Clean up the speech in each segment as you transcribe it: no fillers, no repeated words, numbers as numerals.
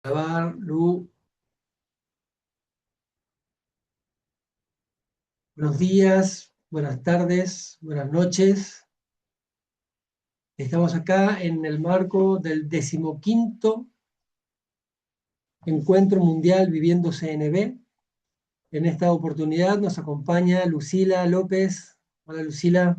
Grabar, Lu. Buenos días, buenas tardes, buenas noches. Estamos acá en el marco del 15º Encuentro Mundial Viviendo CNB. En esta oportunidad nos acompaña Lucila López. Hola Lucila.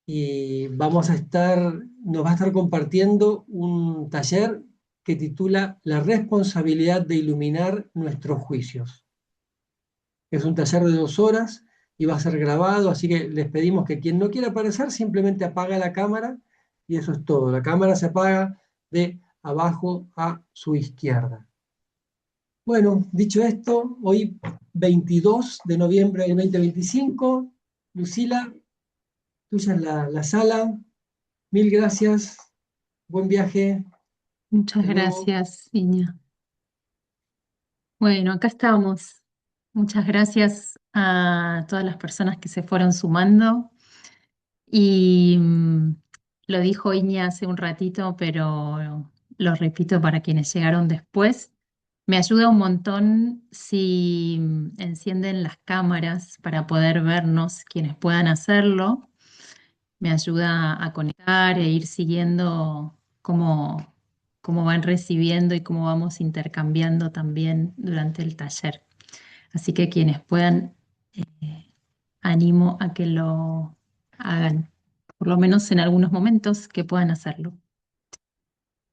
Y nos va a estar compartiendo un taller que titula La responsabilidad de iluminar nuestros juicios. Es un taller de 2 horas y va a ser grabado, así que les pedimos que quien no quiera aparecer simplemente apaga la cámara y eso es todo. La cámara se apaga de abajo a su izquierda. Bueno, dicho esto, hoy 22 de noviembre del 2025, Lucila, tuya es la sala. Mil gracias, buen viaje, Muchas hasta luego. gracias, Iña. Bueno, acá estamos. Muchas gracias a todas las personas que se fueron sumando. Y lo dijo Iña hace un ratito, pero lo repito para quienes llegaron después. Me ayuda un montón si encienden las cámaras para poder vernos quienes puedan hacerlo. Me ayuda a conectar e ir siguiendo cómo van recibiendo y cómo vamos intercambiando también durante el taller. Así que quienes puedan, animo a que lo hagan, por lo menos en algunos momentos que puedan hacerlo.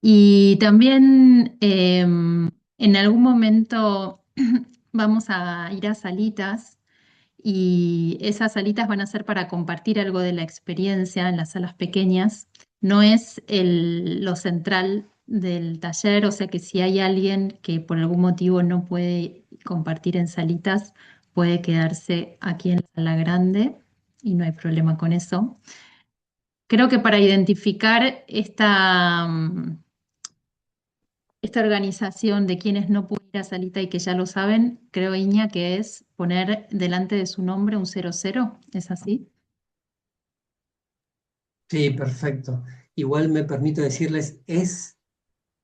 Y también en algún momento vamos a ir a salitas y esas salitas van a ser para compartir algo de la experiencia en las salas pequeñas. No es lo central del taller, o sea que si hay alguien que por algún motivo no puede compartir en salitas, puede quedarse aquí en la sala grande y no hay problema con eso. Creo que para identificar esta organización de quienes no pueden ir a salita y que ya lo saben, creo, Iña, que es poner delante de su nombre un 00. ¿Es así? Sí, perfecto. Igual me permito decirles, es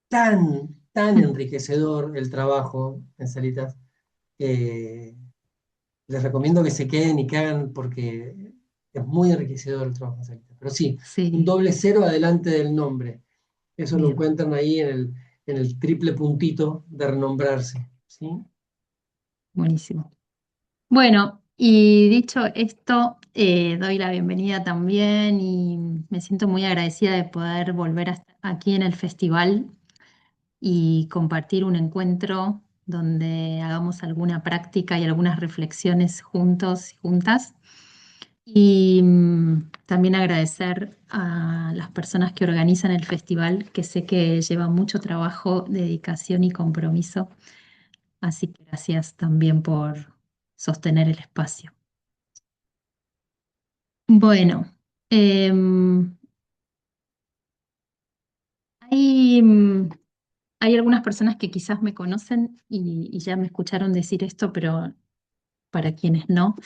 tan enriquecedor el trabajo en Salitas. Eh, Les recomiendo que se queden y que hagan porque es muy enriquecedor el trabajo en Salitas. Pero sí, un Sí, doble cero adelante del nombre. Eso lo bien, encuentran ahí en el triple puntito de renombrarse. ¿Sí? buenísimo. Bueno, y dicho esto, doy la bienvenida también y me siento muy agradecida de poder volver aquí en el festival y compartir un encuentro donde hagamos alguna práctica y algunas reflexiones juntos y juntas. Y también agradecer a las personas que organizan el festival, que sé que lleva mucho trabajo, dedicación y compromiso. Así que gracias también por sostener el espacio. Bueno, em, hay, hay algunas personas que quizás me conocen y ya me escucharon decir esto, pero para quienes no.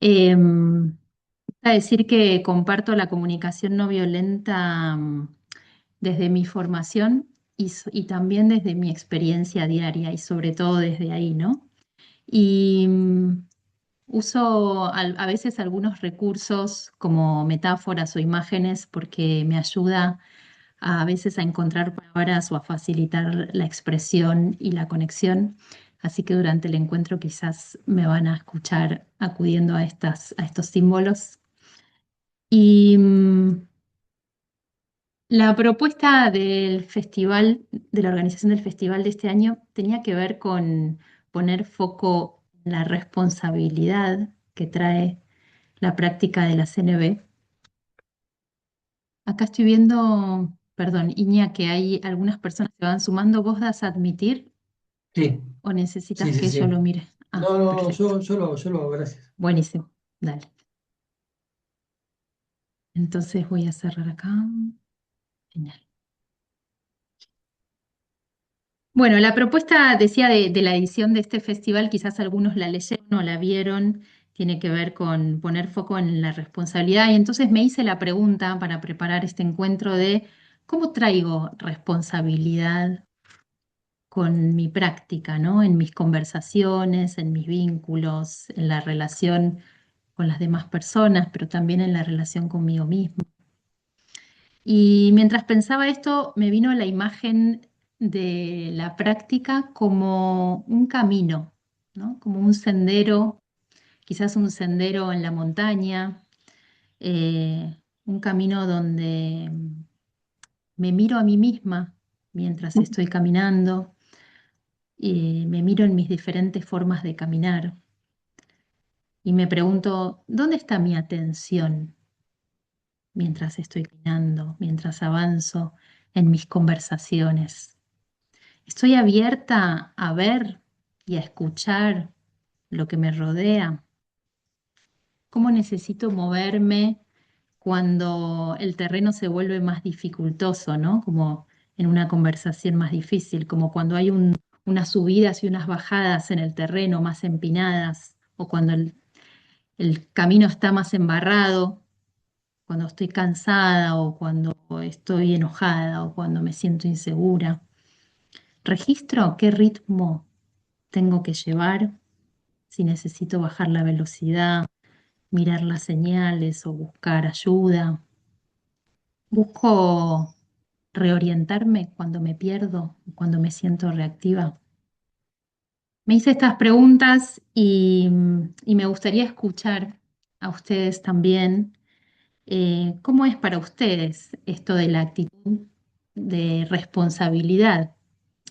em, A decir que comparto la comunicación no violenta desde mi formación y también desde mi experiencia diaria y sobre todo desde ahí, ¿no? Y uso a veces algunos recursos como metáforas o imágenes porque me ayuda a veces a encontrar palabras o a facilitar la expresión y la conexión. Así que durante el encuentro quizás me van a escuchar acudiendo a estos símbolos. Y la propuesta del festival, de la organización del festival de este año, tenía que ver con poner foco en la responsabilidad que trae la práctica de la CNB. Acá estoy viendo, perdón, Iña, que hay algunas personas que van sumando. ¿Vos das a admitir Sí, o necesitas sí, sí, que yo lo sí. mire? Ah, No, no, perfecto. yo lo hago, gracias. Buenísimo. Dale. Entonces voy a cerrar acá. Genial. Bueno, la propuesta, decía, de la edición de este festival, quizás algunos la leyeron o la vieron, tiene que ver con poner foco en la responsabilidad. Y entonces me hice la pregunta para preparar este encuentro de cómo traigo responsabilidad con mi práctica, ¿no? En mis conversaciones, en mis vínculos, en la relación con las demás personas, pero también en la relación conmigo mismo. Y mientras pensaba esto, me vino la imagen de la práctica como un camino, ¿no? Como un sendero, quizás un sendero en la montaña, un camino donde me miro a mí misma mientras estoy caminando, me miro en mis diferentes formas de caminar y me pregunto, ¿dónde está mi atención mientras estoy caminando, mientras avanzo en mis conversaciones? ¿Estoy abierta a ver y a escuchar lo que me rodea? ¿Cómo necesito moverme cuando el terreno se vuelve más dificultoso, ¿no? Como en una conversación más difícil, como cuando hay unas subidas y unas bajadas en el terreno más empinadas, o cuando el camino está más embarrado, cuando estoy cansada o cuando estoy enojada o cuando me siento insegura. Registro qué ritmo tengo que llevar, si necesito bajar la velocidad, mirar las señales o buscar ayuda. Busco reorientarme cuando me pierdo, cuando me siento reactiva. Me hice estas preguntas y me gustaría escuchar a ustedes también. ¿Cómo es para ustedes esto de la actitud de responsabilidad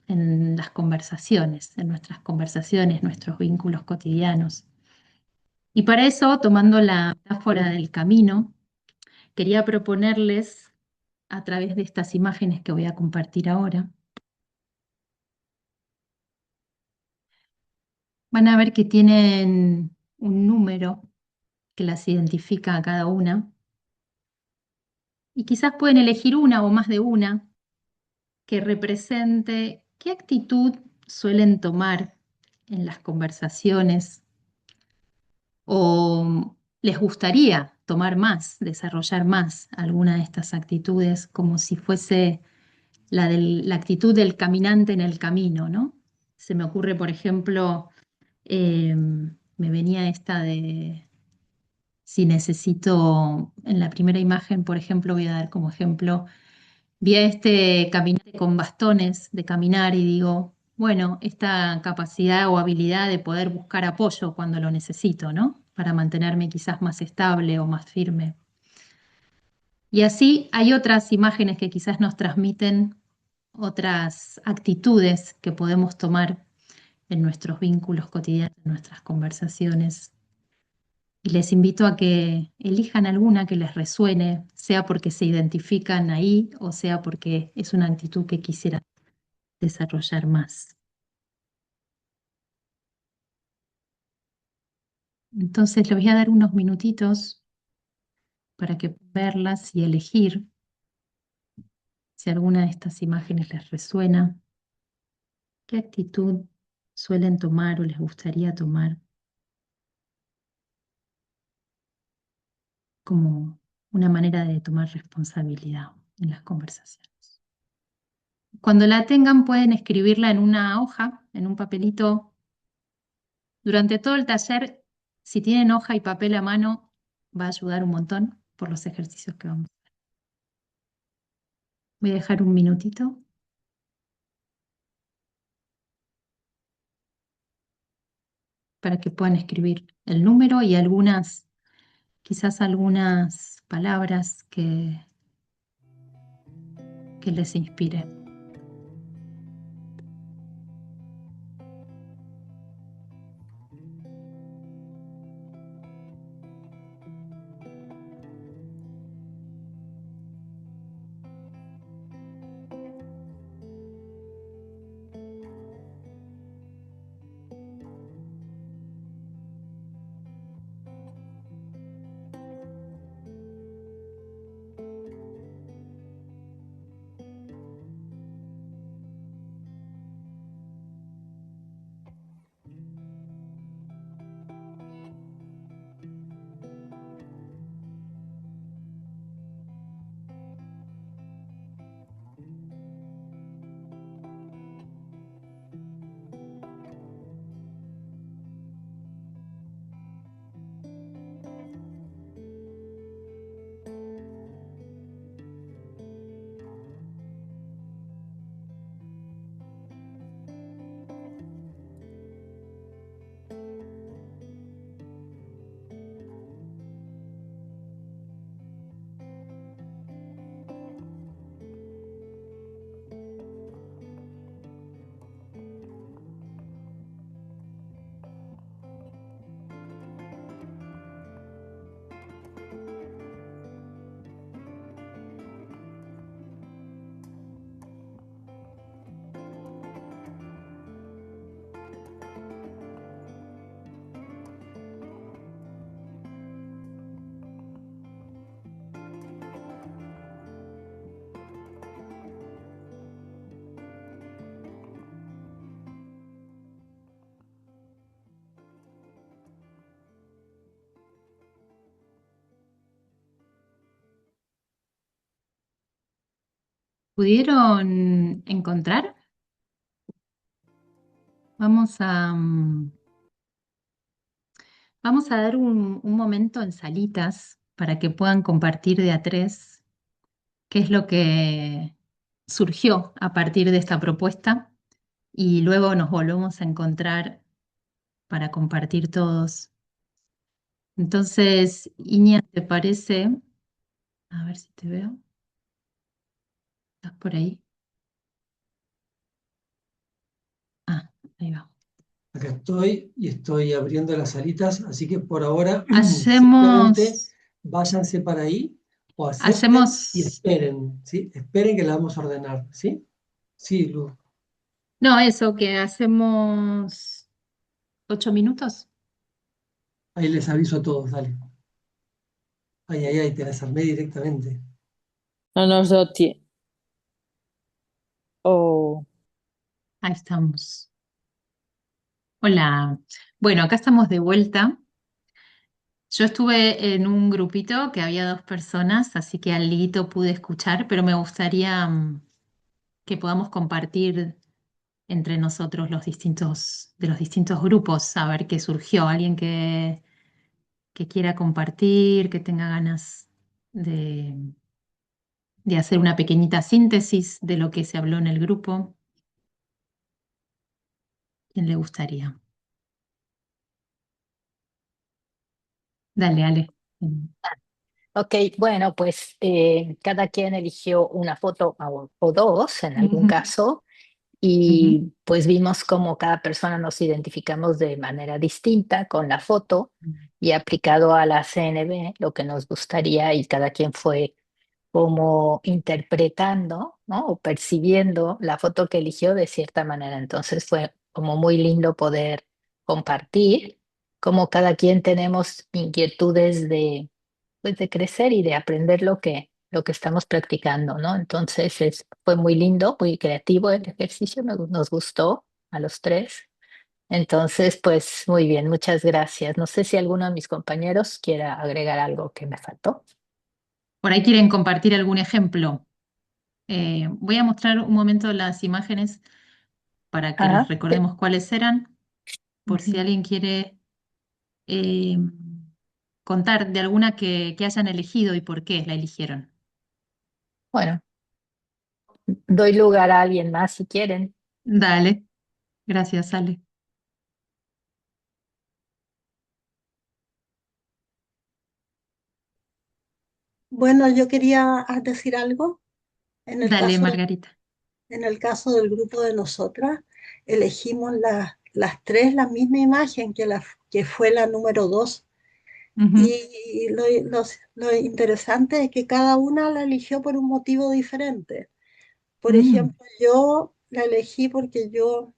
en las conversaciones, en nuestras conversaciones, nuestros vínculos cotidianos? Y para eso, tomando la metáfora del camino, quería proponerles, a través de estas imágenes que voy a compartir ahora, van a ver que tienen un número que las identifica a cada una, y quizás pueden elegir una o más de una que represente qué actitud suelen tomar en las conversaciones o les gustaría tomar más, desarrollar más alguna de estas actitudes, como si fuese la actitud del caminante en el camino, ¿no? Se me ocurre, por ejemplo, me venía esta de si necesito, en la primera imagen, por ejemplo, voy a dar como ejemplo, vi a este caminante con bastones de caminar y digo, bueno, esta capacidad o habilidad de poder buscar apoyo cuando lo necesito, ¿no? Para mantenerme quizás más estable o más firme. Y así hay otras imágenes que quizás nos transmiten otras actitudes que podemos tomar en nuestros vínculos cotidianos, en nuestras conversaciones. Y les invito a que elijan alguna que les resuene, sea porque se identifican ahí o sea porque es una actitud que quisieran desarrollar más. Entonces les voy a dar unos minutitos para que puedan verlas y elegir si alguna de estas imágenes les resuena, qué actitud suelen tomar o les gustaría tomar como una manera de tomar responsabilidad en las conversaciones. Cuando la tengan pueden escribirla en una hoja, en un papelito. Durante todo el taller, si tienen hoja y papel a mano, va a ayudar un montón por los ejercicios que vamos a hacer. Voy a dejar un minutito para que puedan escribir el número y quizás algunas palabras que les inspire. ¿Pudieron encontrar? Vamos a, vamos a dar un momento en salitas para que puedan compartir de a tres qué es lo que surgió a partir de esta propuesta y luego nos volvemos a encontrar para compartir todos. Entonces, Iña, ¿te parece? A ver si te veo. ¿Estás por ahí? Ah, ahí va. Acá estoy y estoy abriendo las salitas, así que por ahora simplemente Hacemos, váyanse para ahí o acepten y hacemos, esperen, ¿sí? Esperen que la vamos a ordenar, ¿sí? Sí, Lu. no, eso, que hacemos 8 minutos. Ahí les aviso a todos, dale. Ay, ay, ay, te las armé directamente. No nos dio tiempo. Oh, Ahí estamos. Hola. Bueno, acá estamos de vuelta. Yo estuve en un grupito que había 2 personas, así que al liguito pude escuchar, pero me gustaría que podamos compartir entre nosotros de los distintos grupos, a ver qué surgió. Alguien que quiera compartir, que tenga ganas de, de hacer una pequeñita síntesis de lo que se habló en el grupo. ¿Quién le gustaría? Dale, Ale. ok, bueno, pues cada quien eligió una foto o dos en algún Ujú, caso ujú, y pues vimos cómo cada persona nos identificamos de manera distinta con la foto y aplicado a la CNB lo que nos gustaría y cada quien fue como interpretando, ¿no? O percibiendo la foto que eligió de cierta manera. Entonces fue como muy lindo poder compartir cómo cada quien tenemos inquietudes de, pues, de crecer y de aprender lo que estamos practicando, ¿no? Entonces fue muy lindo, muy creativo el ejercicio, nos gustó a los tres. Entonces, pues muy bien, muchas gracias. No sé si alguno de mis compañeros quiera agregar algo que me faltó. Por ahí quieren compartir algún ejemplo. Voy a mostrar un momento las imágenes para que les Ah, recordemos cuáles eran, por si ujú. alguien quiere eh, contar de alguna que hayan elegido y por qué la eligieron. Bueno, doy lugar a alguien más si quieren. Dale, gracias, Ale. Bueno, yo quería decir algo. En el Dale, caso, Margarita. en el caso del grupo de nosotras, elegimos las tres la misma imagen que fue la número 2. Ujú, Y lo interesante es que cada una la eligió por un motivo diferente. Por mm, ejemplo, yo la elegí porque yo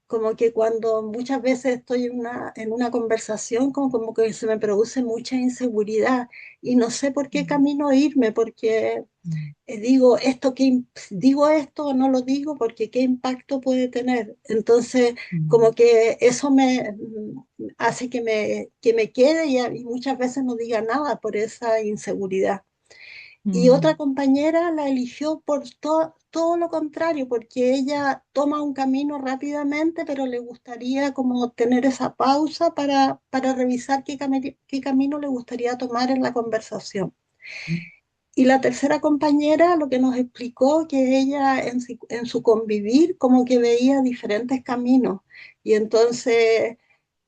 como que cuando muchas veces estoy en una conversación, como que se me produce mucha inseguridad y no sé por qué mm, camino irme, porque mm, digo esto o no lo digo, porque qué impacto puede tener. Entonces, mm, como que eso me hace que me quede y muchas veces no diga nada por esa inseguridad. Y otra mm, compañera la eligió por todo lo contrario, porque ella toma un camino rápidamente, pero le gustaría como tener esa pausa para revisar qué camino le gustaría tomar en la conversación. Y la tercera compañera lo que nos explicó que ella en su convivir como que veía diferentes caminos y entonces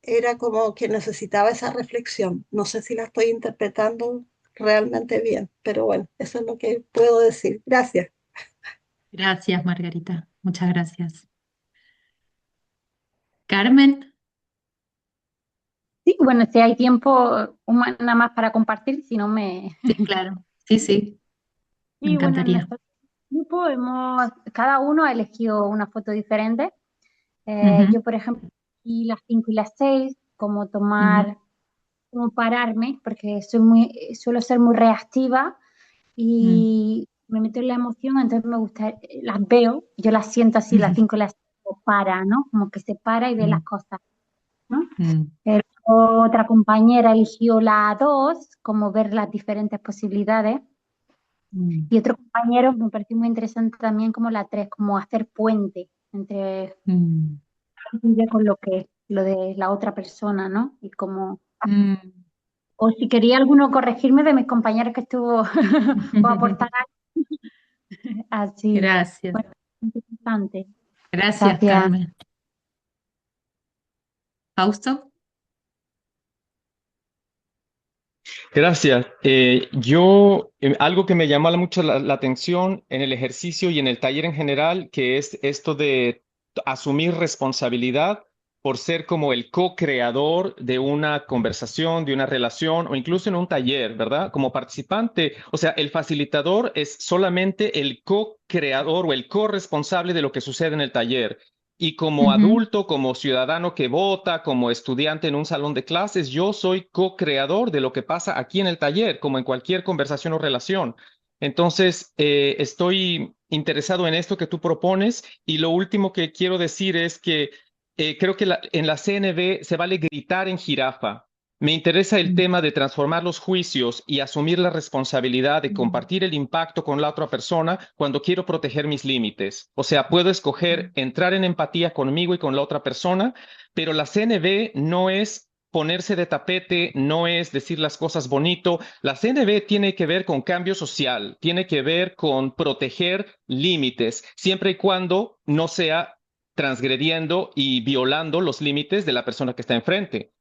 era como que necesitaba esa reflexión. No sé si la estoy interpretando realmente bien, pero bueno, eso es lo que puedo decir. Gracias. Gracias, Margarita. Muchas gracias. Carmen. Sí, bueno, si hay tiempo, una más para compartir, si no me... Sí, claro. Sí, sí, me Y bueno, en encantaría. nuestro grupo cada uno ha elegido una foto diferente. Yo, Ujú, por ejemplo, y las 5 y las 6, como ujú, como pararme, porque suelo ser muy reactiva mm, y me meto en la emoción, entonces me gusta, las veo, yo las siento así, las ujú, 5 y las 6, para, ¿no? Como que se para y ve las mm, cosas, ¿no? mm, Otra compañera eligió la 2, como ver las diferentes posibilidades. Mm, Y otro compañero me pareció muy interesante también como la tres, como hacer puente entre mm, ella con lo de la otra persona, ¿no? Y como, mm. o si quería alguno corregirme de mis compañeros que estuvo o aportar algo así. Gracias, Bueno, interesante. gracias, Gracias. Carmen. Fausto. Gracias. Algo que me llamó mucho la atención en el ejercicio y en el taller en general, que es esto de asumir responsabilidad por ser como el co-creador de una conversación, de una relación o incluso en un taller, ¿verdad? Como participante, o sea, el facilitador es solamente el co-creador o el co-responsable de lo que sucede en el taller. Y como Ujú, adulto, como ciudadano que vota, como estudiante en un salón de clases, yo soy co-creador de lo que pasa aquí en el taller, como en cualquier conversación o relación. Entonces, estoy interesado en esto que tú propones y lo último que quiero decir es que creo que en la CNV se vale gritar en jirafa. Me interesa el mm, tema de transformar los juicios y asumir la responsabilidad de mm, compartir el impacto con la otra persona cuando quiero proteger mis límites. O sea, puedo escoger entrar en empatía conmigo y con la otra persona, pero la CNV no es ponerse de tapete, no es decir las cosas bonito. La CNV tiene que ver con cambio social, tiene que ver con proteger límites, siempre y cuando no sea transgrediendo y violando los límites de la persona que está enfrente.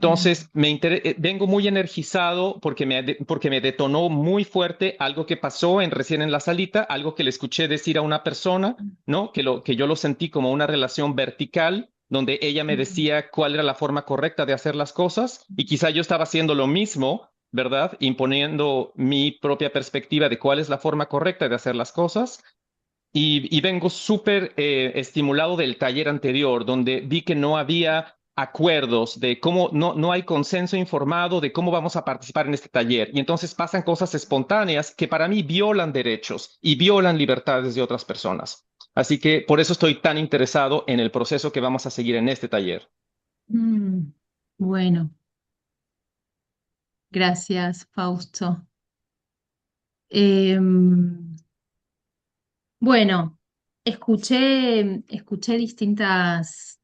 mm, Entonces, vengo muy energizado porque me detonó muy fuerte algo que pasó recién en la salita, algo que le escuché decir a una persona, ¿no? Que yo lo sentí como una relación vertical, donde ella me mm, decía cuál era la forma correcta de hacer las cosas y quizá yo estaba haciendo lo mismo, ¿verdad? Imponiendo mi propia perspectiva de cuál es la forma correcta de hacer las cosas. Y vengo súper estimulado del taller anterior, donde vi que no había acuerdos de cómo, no hay consenso informado de cómo vamos a participar en este taller. Y entonces pasan cosas espontáneas que para mí violan derechos y violan libertades de otras personas. Así que por eso estoy tan interesado en el proceso que vamos a seguir en este taller. mm. Bueno, gracias, Fausto. Em, bueno, escuché distintas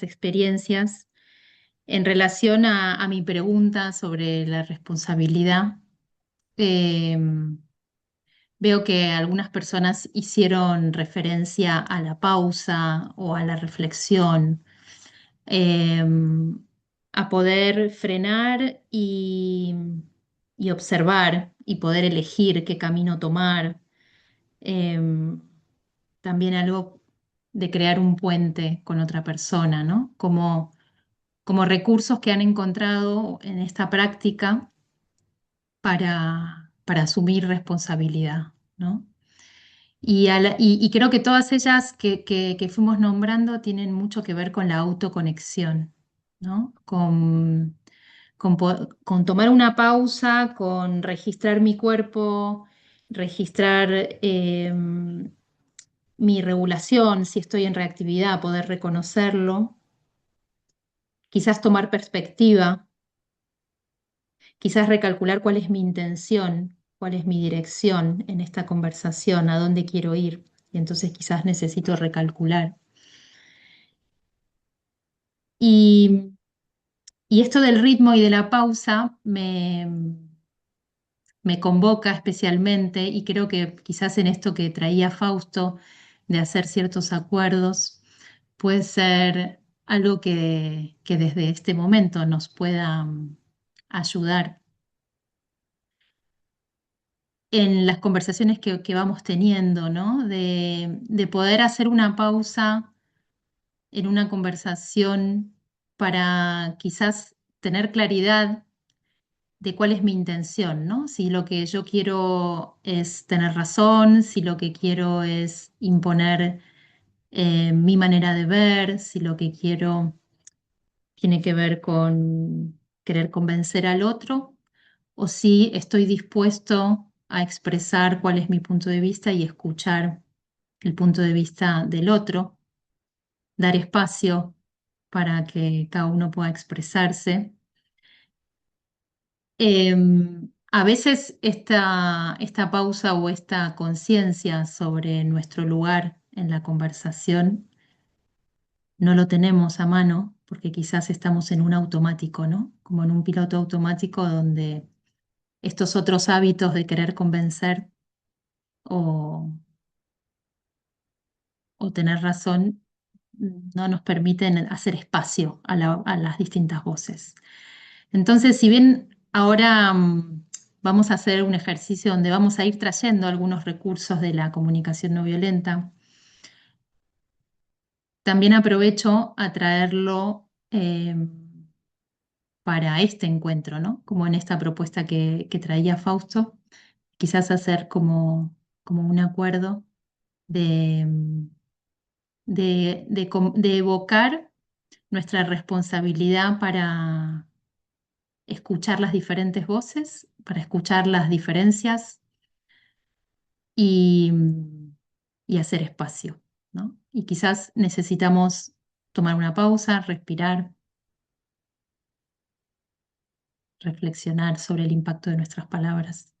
experiencias en relación a mi pregunta sobre la responsabilidad. Em, Veo que algunas personas hicieron referencia a la pausa o a la reflexión, a poder frenar y observar y poder elegir qué camino tomar. Em, También algo de crear un puente con otra persona, ¿no? Como recursos que han encontrado en esta práctica para asumir responsabilidad, ¿no? Y creo que todas ellas que fuimos nombrando tienen mucho que ver con la autoconexión, ¿no? Con tomar una pausa, con registrar mi cuerpo, registrar mi regulación, si estoy en reactividad, poder reconocerlo, quizás tomar perspectiva, quizás recalcular cuál es mi intención, cuál es mi dirección en esta conversación, a dónde quiero ir. Y entonces quizás necesito recalcular. Y, y esto del ritmo y de la pausa me convoca especialmente y creo que quizás en esto que traía Fausto de hacer ciertos acuerdos puede ser algo que desde este momento nos pueda ayudar en las conversaciones que vamos teniendo, ¿no? De poder hacer una pausa en una conversación para quizás tener claridad de cuál es mi intención, ¿no? Si lo que yo quiero es tener razón, si lo que quiero es imponer mi manera de ver, si lo que quiero tiene que ver con querer convencer al otro, o si estoy dispuesto a expresar cuál es mi punto de vista y escuchar el punto de vista del otro, dar espacio para que cada uno pueda expresarse. A veces esta pausa o esta conciencia sobre nuestro lugar en la conversación no lo tenemos a mano porque quizás estamos en un automático, ¿no? Como en un piloto automático donde estos otros hábitos de querer convencer o, o tener razón no nos permiten hacer espacio a las distintas voces. Entonces, si bien ahora vamos a hacer un ejercicio donde vamos a ir trayendo algunos recursos de la comunicación no violenta, también aprovecho a traerlo para este encuentro, ¿no? Como en esta propuesta que traía Fausto, quizás hacer como un acuerdo de, de evocar nuestra responsabilidad para escuchar las diferentes voces, para escuchar las diferencias y, y hacer espacio, ¿no? Y quizás necesitamos tomar una pausa, respirar, reflexionar sobre el impacto de nuestras palabras.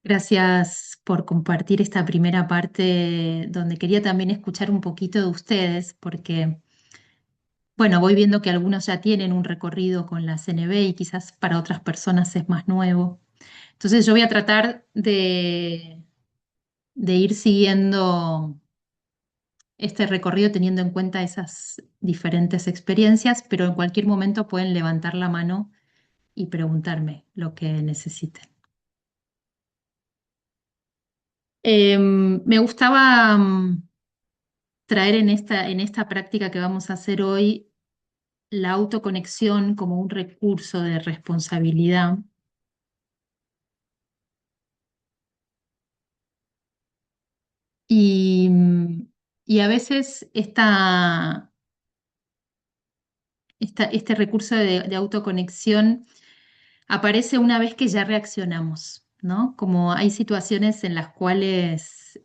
Gracias por compartir esta primera parte donde quería también escuchar un poquito de ustedes, porque, bueno, voy viendo que algunos ya tienen un recorrido con la CNV y quizás para otras personas es más nuevo. Entonces yo voy a tratar de ir siguiendo este recorrido teniendo en cuenta esas diferentes experiencias, pero en cualquier momento pueden levantar la mano y preguntarme lo que necesiten. Me gustaba traer en esta práctica que vamos a hacer hoy la autoconexión como un recurso de responsabilidad. Y, y a veces este recurso de autoconexión aparece una vez que ya reaccionamos, ¿no? Como hay situaciones en las cuales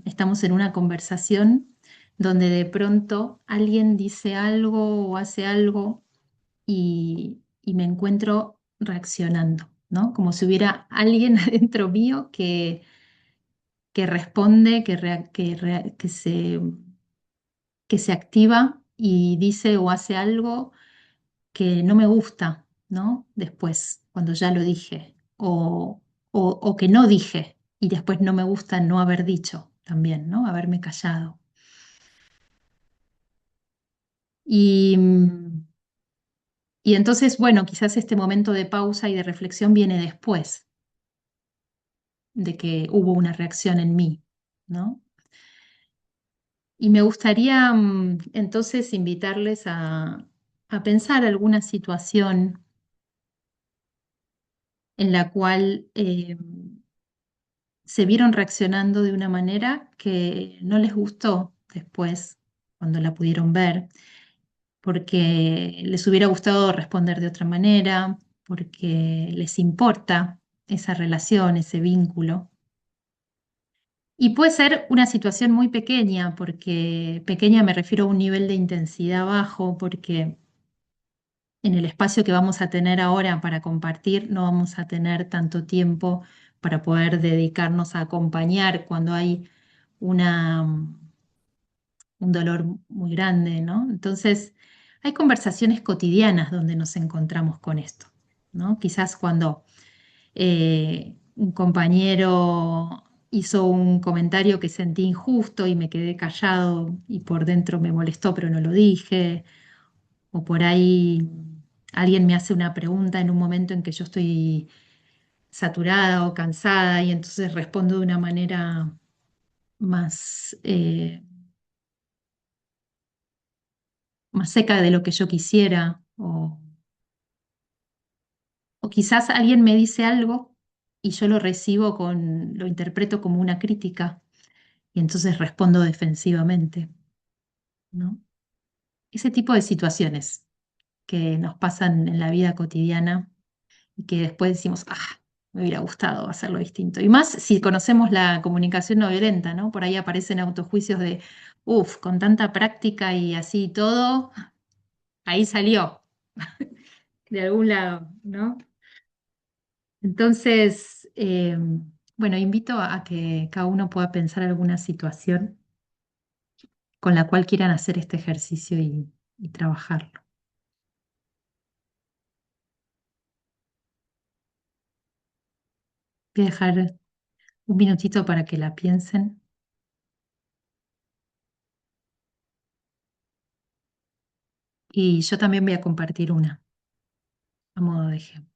estamos en una conversación donde de pronto alguien dice algo o hace algo y me encuentro reaccionando, ¿no? Como si hubiera alguien adentro mío que responde, que se activa y dice o hace algo que no me gusta, ¿no? Después, cuando ya lo dije, o que no dije y después no me gusta no haber dicho también, ¿no? Haberme callado. Y, y entonces, bueno, quizás este momento de pausa y de reflexión viene después de que hubo una reacción en mí, ¿no? Y me gustaría entonces invitarles a pensar alguna situación en la cual se vieron reaccionando de una manera que no les gustó después, cuando la pudieron ver, porque les hubiera gustado responder de otra manera, porque les importa esa relación, ese vínculo. Y puede ser una situación muy pequeña, porque pequeña me refiero a un nivel de intensidad bajo, porque en el espacio que vamos a tener ahora para compartir no vamos a tener tanto tiempo para poder dedicarnos a acompañar cuando hay un dolor muy grande, ¿no? Entonces, hay conversaciones cotidianas donde nos encontramos con esto, ¿no? Quizás cuando un compañero hizo un comentario que sentí injusto y me quedé callado y por dentro me molestó, pero no lo dije, o por ahí alguien me hace una pregunta en un momento en que yo estoy saturada o cansada y entonces respondo de una manera más, más seca de lo que yo quisiera, o quizás alguien me dice algo y yo lo recibo lo interpreto como una crítica y entonces respondo defensivamente, ¿no? Ese tipo de situaciones que nos pasan en la vida cotidiana y que después decimos, ah, me hubiera gustado hacerlo distinto. Y más si conocemos la comunicación no violenta, ¿no? Por ahí aparecen autojuicios de, uff, con tanta práctica y así todo, ahí salió. de algún lado, ¿no? Entonces, bueno, invito a que cada uno pueda pensar alguna situación con la cual quieran hacer este ejercicio y trabajarlo. Voy a dejar un minutito para que la piensen. Y yo también voy a compartir una, a modo de ejemplo.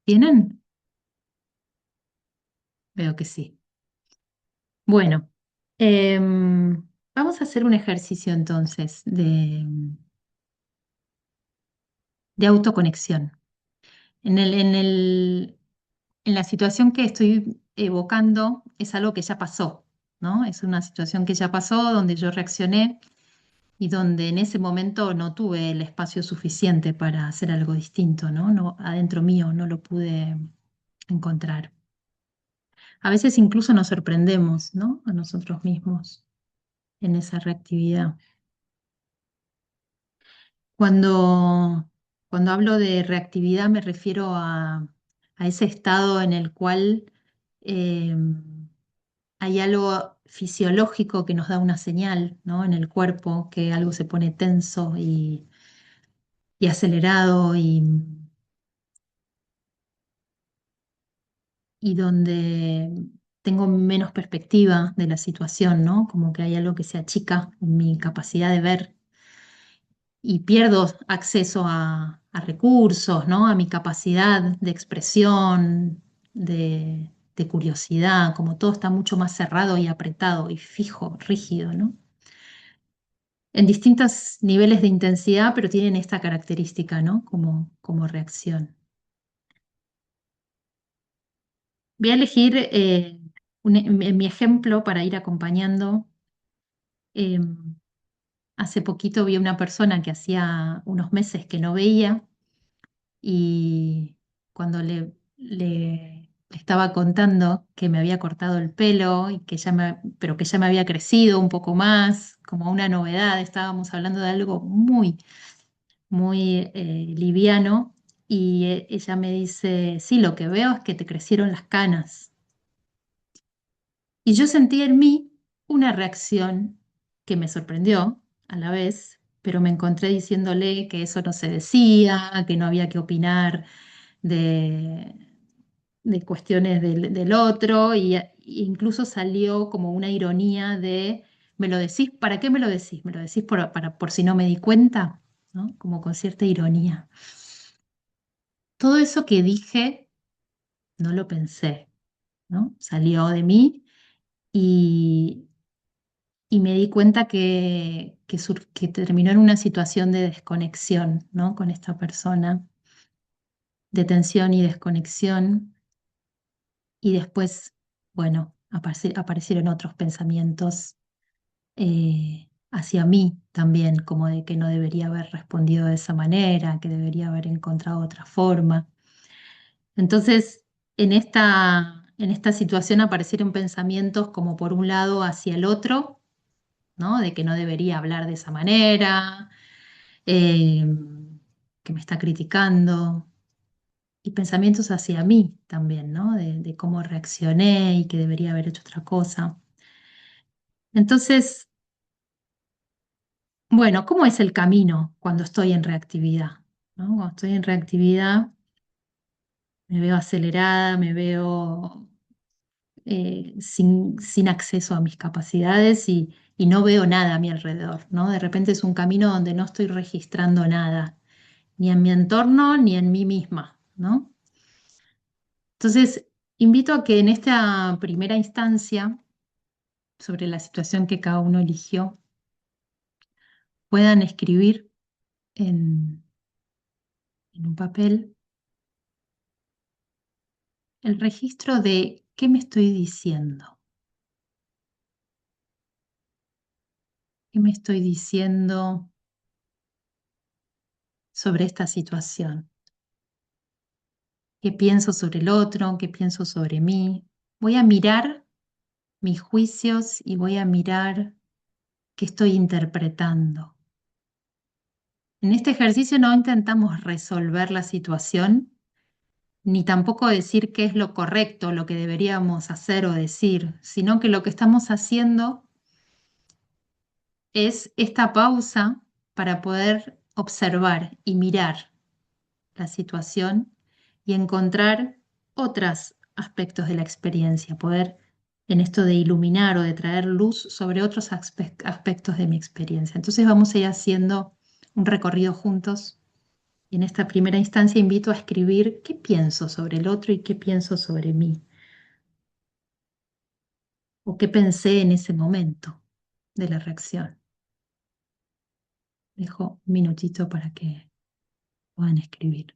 ¿Tienen? Veo que sí. Bueno, vamos a hacer un ejercicio entonces de autoconexión. En la situación que estoy evocando es algo que ya pasó, ¿no? Es una situación que ya pasó, donde yo reaccioné y donde en ese momento no tuve el espacio suficiente para hacer algo distinto, ¿no? Adentro mío no lo pude encontrar. A veces incluso nos sorprendemos, ¿no? A nosotros mismos en esa reactividad. Cuando, cuando hablo de reactividad me refiero a ese estado en el cual eh, hay algo fisiológico que nos da una señal, ¿no? En el cuerpo, que algo se pone tenso y acelerado y donde tengo menos perspectiva de la situación, ¿no? Como que hay algo que se achica en mi capacidad de ver y pierdo acceso a recursos, ¿no? A mi capacidad de expresión, de curiosidad, como todo está mucho más cerrado y apretado y fijo, rígido, ¿no? En distintos niveles de intensidad, pero tienen esta característica, ¿no? Como reacción. Voy a elegir mi ejemplo para ir acompañando. Eh, Hace poquito vi a una persona que hacía unos meses que no veía y cuando le estaba contando que me había cortado el pelo y pero que ya me había crecido un poco más, como una novedad, estábamos hablando de algo muy, muy liviano y ella me dice, sí, lo que veo es que te crecieron las canas. Y yo sentí en mí una reacción que me sorprendió a la vez, pero me encontré diciéndole que eso no se decía, que no había que opinar de, de cuestiones del otro, y incluso salió como una ironía de, ¿me lo decís? ¿Para qué me lo decís? ¿Me lo decís por si no me di cuenta? ¿No? Como con cierta ironía. Todo eso que dije, no lo pensé, ¿no? Salió de mí y, y me di cuenta que terminó en una situación de desconexión, ¿no? Con esta persona, de tensión y desconexión. Y después, bueno, aparecieron otros pensamientos hacia mí también, como de que no debería haber respondido de esa manera, que debería haber encontrado otra forma. Entonces, en esta situación aparecieron pensamientos como por un lado hacia el otro, ¿no? De que no debería hablar de esa manera, eh, que me está criticando. y pensamientos hacia mí también, ¿no? De cómo reaccioné y que debería haber hecho otra cosa. Entonces, bueno, ¿cómo es el camino cuando estoy en reactividad? ¿No? Cuando estoy en reactividad me veo acelerada, me veo sin acceso a mis capacidades y no veo nada a mi alrededor, ¿no? De repente es un camino donde no estoy registrando nada, ni en mi entorno ni en mí misma, ¿no? Entonces, invito a que en esta primera instancia, sobre la situación que cada uno eligió, puedan escribir en un papel el registro de qué me estoy diciendo, qué me estoy diciendo sobre esta situación, qué pienso sobre el otro, qué pienso sobre mí. Voy a mirar mis juicios y voy a mirar qué estoy interpretando. En este ejercicio no intentamos resolver la situación, ni tampoco decir qué es lo correcto, lo que deberíamos hacer o decir, sino que lo que estamos haciendo es esta pausa para poder observar y mirar la situación y encontrar otros aspectos de la experiencia, poder en esto de iluminar o de traer luz sobre otros aspectos de mi experiencia. Entonces vamos a ir haciendo un recorrido juntos y en esta primera instancia invito a escribir qué pienso sobre el otro y qué pienso sobre mí o qué pensé en ese momento de la reacción. Dejo un minutito para que puedan escribir.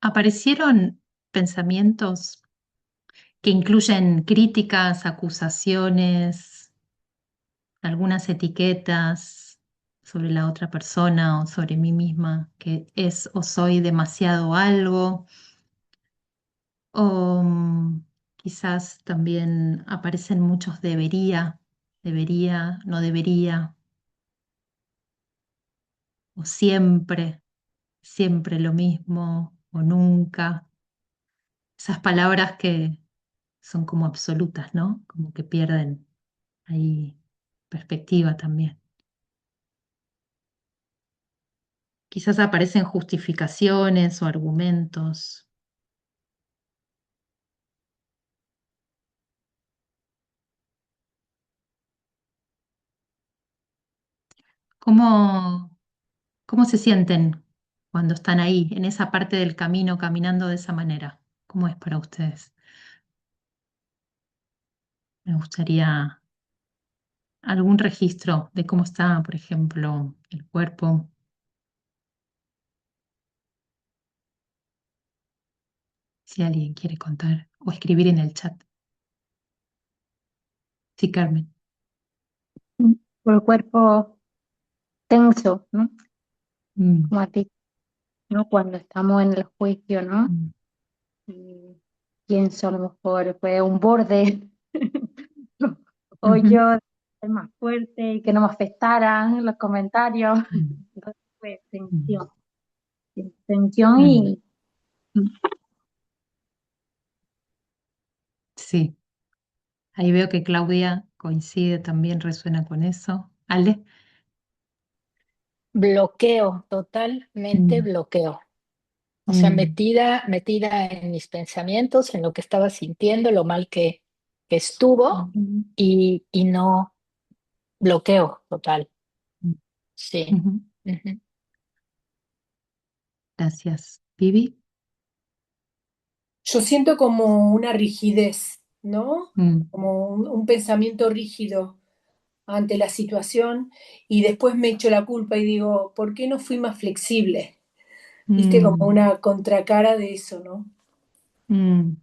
Aparecieron pensamientos que incluyen críticas, acusaciones, algunas etiquetas sobre la otra persona o sobre mí misma, que es o soy demasiado algo, o quizás también aparecen muchos debería, no debería, o siempre, siempre lo mismo, o nunca. Esas palabras que son como absolutas, ¿no? Como que pierden ahí perspectiva también. Quizás aparecen justificaciones o argumentos. ¿Cómo, cómo se sienten cuando están ahí, en esa parte del camino, caminando de esa manera? ¿Cómo es para ustedes? Me gustaría algún registro de cómo está, por ejemplo, el cuerpo. Si alguien quiere contar o escribir en el chat. Sí, Carmen. Por el cuerpo tenso, ¿no? Mm, Como a ti, ¿no? Cuando estamos en el juicio, ¿no? mm, Y pienso a lo mejor pues un borde o ujú, yo ser más fuerte y que no me afectaran los comentarios. mm, Entonces, pues mm, tensión mm. y Sí, ahí veo que Claudia coincide, también resuena con eso. Ale. Bloqueo, totalmente Mm, bloqueo. O sea, mm, metida en mis pensamientos, en lo que estaba sintiendo, lo mal que estuvo mm, y no bloqueo total. mm, Sí. ujú. Ujú. Gracias. Vivi. Yo siento como una rigidez, ¿no? Mm, Como un pensamiento rígido ante la situación y después me echo la culpa y digo, ¿por qué no fui más flexible? Viste, como mm, una contracara de eso, ¿no? mm.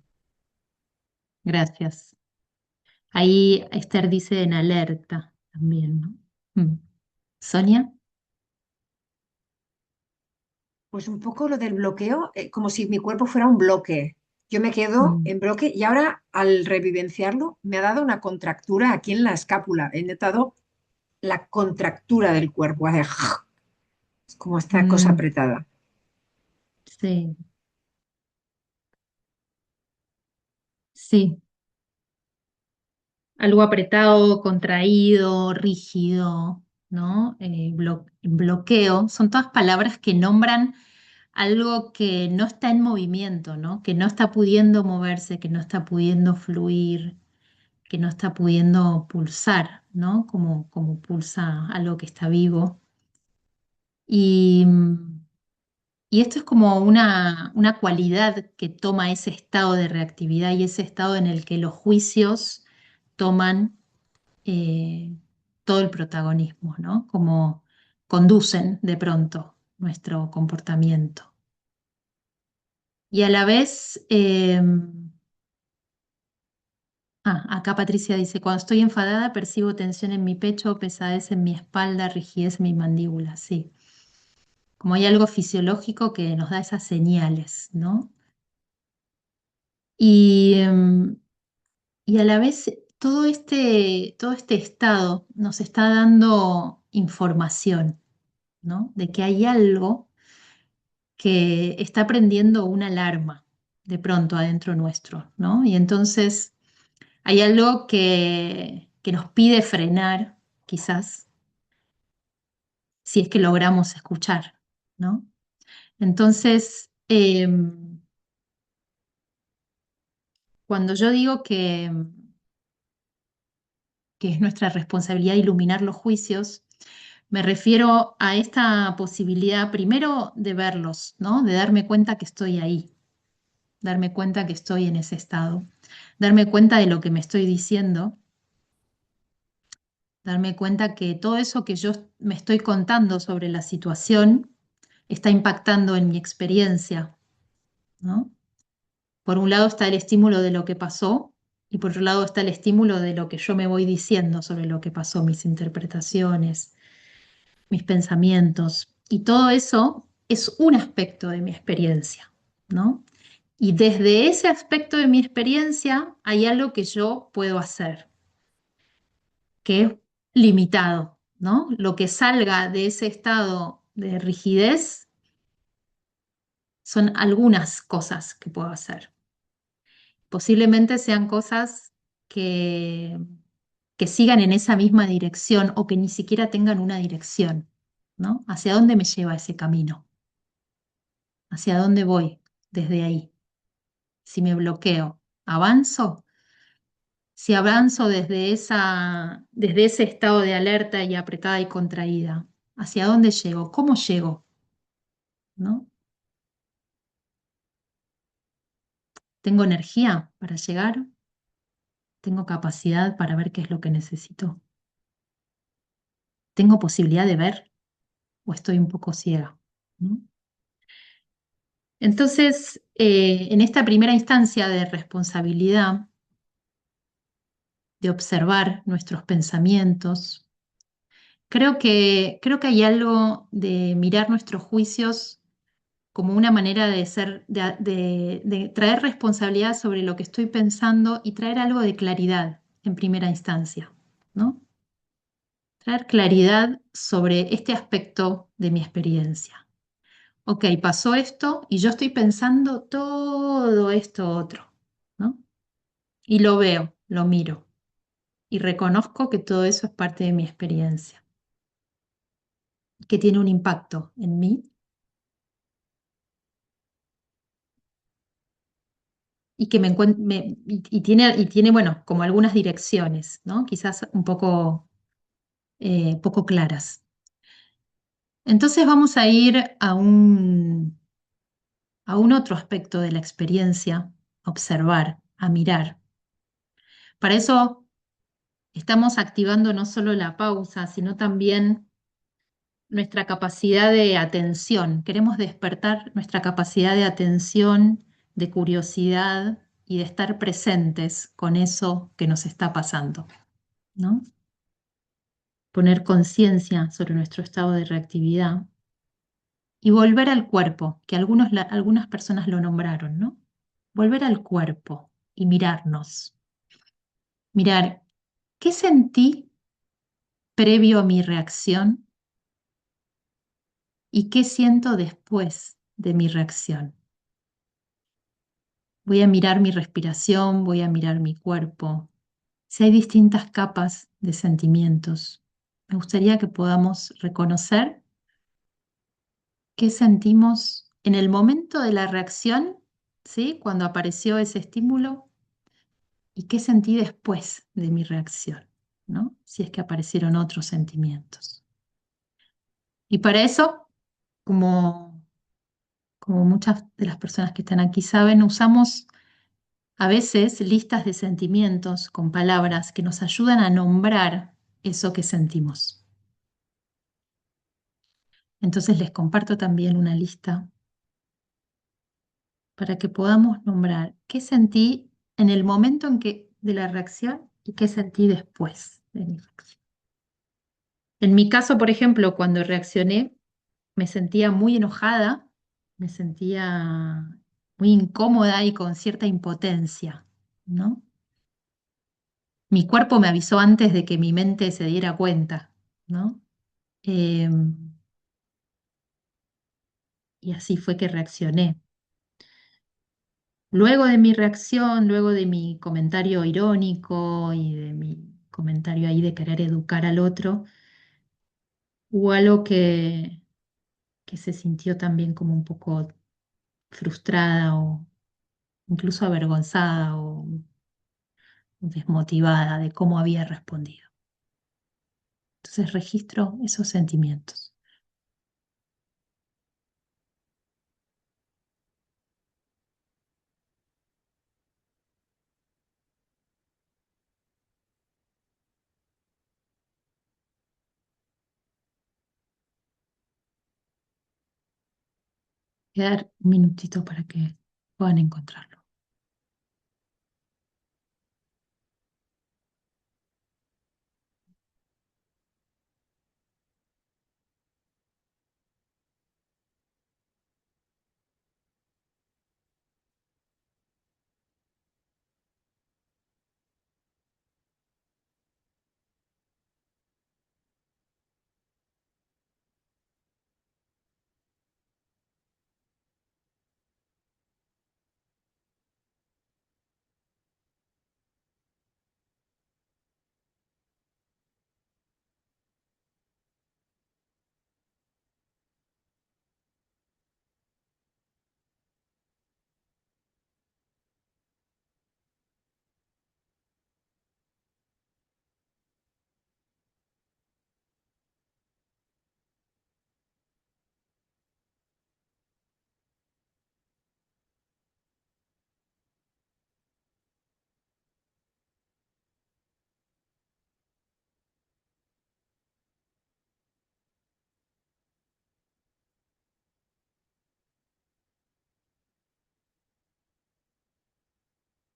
Gracias. Ahí Esther dice en alerta también, ¿no? Mm. Sonia. Pues un poco lo del bloqueo, como si mi cuerpo fuera un bloque. Yo me quedo Mm, en bloque y ahora al revivenciarlo me ha dado una contractura aquí en la escápula. He notado la contractura del cuerpo, hace es como esta cosa mm, apretada. sí, sí. Algo apretado, contraído, rígido, ¿no? Bloqueo, son todas palabras que nombran algo que no está en movimiento, ¿no? Que no está pudiendo moverse, que no está pudiendo fluir, que no está pudiendo pulsar, ¿no? Como pulsa algo que está vivo. Y, y esto es como una cualidad que toma ese estado de reactividad y ese estado en el que los juicios toman eh, todo el protagonismo, ¿no? Como conducen de pronto nuestro comportamiento. Y a la vez, acá Patricia dice, cuando estoy enfadada percibo tensión en mi pecho, pesadez en mi espalda, rigidez en mi mandíbula, sí. Como hay algo fisiológico que nos da esas señales, ¿no? Y, y a la vez todo este estado nos está dando información, ¿no? De que hay algo que está prendiendo una alarma de pronto adentro nuestro, ¿no? Y entonces hay algo que nos pide frenar, quizás, si es que logramos escuchar, ¿no? Entonces, cuando yo digo que es nuestra responsabilidad iluminar los juicios, me refiero a esta posibilidad primero de verlos, ¿no? De darme cuenta que estoy ahí, darme cuenta que estoy en ese estado, darme cuenta de lo que me estoy diciendo, darme cuenta que todo eso que yo me estoy contando sobre la situación está impactando en mi experiencia, ¿no? Por un lado está el estímulo de lo que pasó y por otro lado está el estímulo de lo que yo me voy diciendo sobre lo que pasó, mis interpretaciones, mis pensamientos. Y todo eso es un aspecto de mi experiencia, ¿no? Y desde ese aspecto de mi experiencia hay algo que yo puedo hacer, que es limitado, ¿no? Lo que salga de ese estado de rigidez son algunas cosas que puedo hacer. Posiblemente sean cosas que, que sigan en esa misma dirección o que ni siquiera tengan una dirección, ¿no? ¿Hacia dónde me lleva ese camino? ¿Hacia dónde voy desde ahí? Si me bloqueo, ¿avanzo? Si avanzo desde ese estado de alerta y apretada y contraída, ¿hacia dónde llego? ¿Cómo llego? ¿No? ¿Tengo energía para llegar? ¿Tengo capacidad para ver qué es lo que necesito? ¿Tengo posibilidad de ver o estoy un poco ciega? ¿No? Entonces, en esta primera instancia de responsabilidad, de observar nuestros pensamientos, creo que hay algo de mirar nuestros juicios como una manera de ser, de traer responsabilidad sobre lo que estoy pensando y traer algo de claridad en primera instancia, ¿no? Traer claridad sobre este aspecto de mi experiencia. Ok, pasó esto y yo estoy pensando todo esto otro, ¿no? Y lo veo, lo miro y reconozco que todo eso es parte de mi experiencia, que tiene un impacto en mí y que y tiene, bueno, como algunas direcciones, ¿no? Quizás un poco claras. Entonces vamos a ir a un otro aspecto de la experiencia, a observar, a mirar. Para eso estamos activando no solo la pausa, sino también nuestra capacidad de atención. Queremos despertar nuestra capacidad de atención, de curiosidad y de estar presentes con eso que nos está pasando, ¿no? Poner conciencia sobre nuestro estado de reactividad y volver al cuerpo, que algunas personas lo nombraron, ¿no? Volver al cuerpo y mirarnos. Mirar, ¿qué sentí previo a mi reacción y qué siento después de mi reacción? Voy a mirar mi respiración, voy a mirar mi cuerpo. Si hay distintas capas de sentimientos, me gustaría que podamos reconocer qué sentimos en el momento de la reacción, ¿sí? Cuando apareció ese estímulo, y qué sentí después de mi reacción, ¿no? Si es que aparecieron otros sentimientos. Y para eso, como, como muchas de las personas que están aquí saben, usamos a veces listas de sentimientos con palabras que nos ayudan a nombrar eso que sentimos. Entonces les comparto también una lista para que podamos nombrar qué sentí en el momento de la reacción y qué sentí después de mi reacción. En mi caso, por ejemplo, cuando reaccioné, me sentía muy enojada, me sentía muy incómoda y con cierta impotencia, ¿no? Mi cuerpo me avisó antes de que mi mente se diera cuenta, ¿no? Y así fue que reaccioné. Luego de mi reacción, luego de mi comentario irónico y de mi comentario ahí de querer educar al otro, hubo algo que se sintió también como un poco frustrada o incluso avergonzada o desmotivada de cómo había respondido. Entonces registro esos sentimientos. Voy a dar un minutito para que puedan encontrarlo.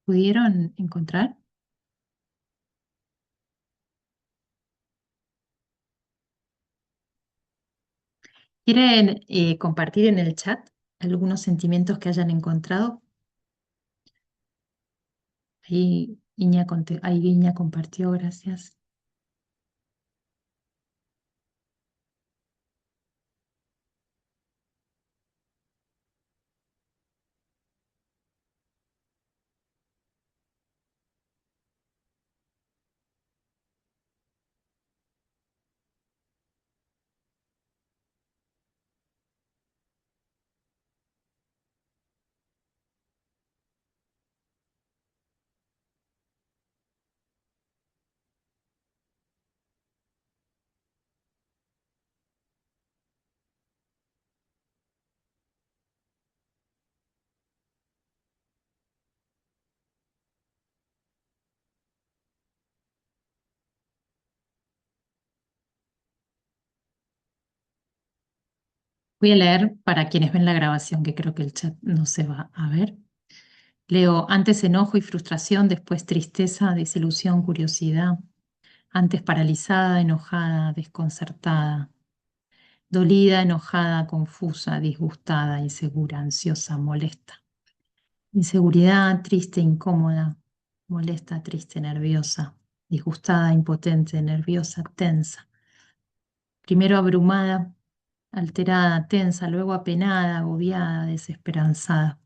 ¿Pudieron encontrar? ¿Quieren compartir en el chat algunos sentimientos que hayan encontrado? Ahí Iña compartió, gracias. Voy a leer para quienes ven la grabación, que creo que el chat no se va a ver. Leo, antes enojo y frustración, después tristeza, desilusión, curiosidad. Antes paralizada, enojada, desconcertada. Dolida, enojada, confusa, disgustada, insegura, ansiosa, molesta. Inseguridad, triste, incómoda. Molesta, triste, nerviosa. Disgustada, impotente, nerviosa, tensa. Primero abrumada, alterada, tensa, luego apenada, agobiada, desesperanzada.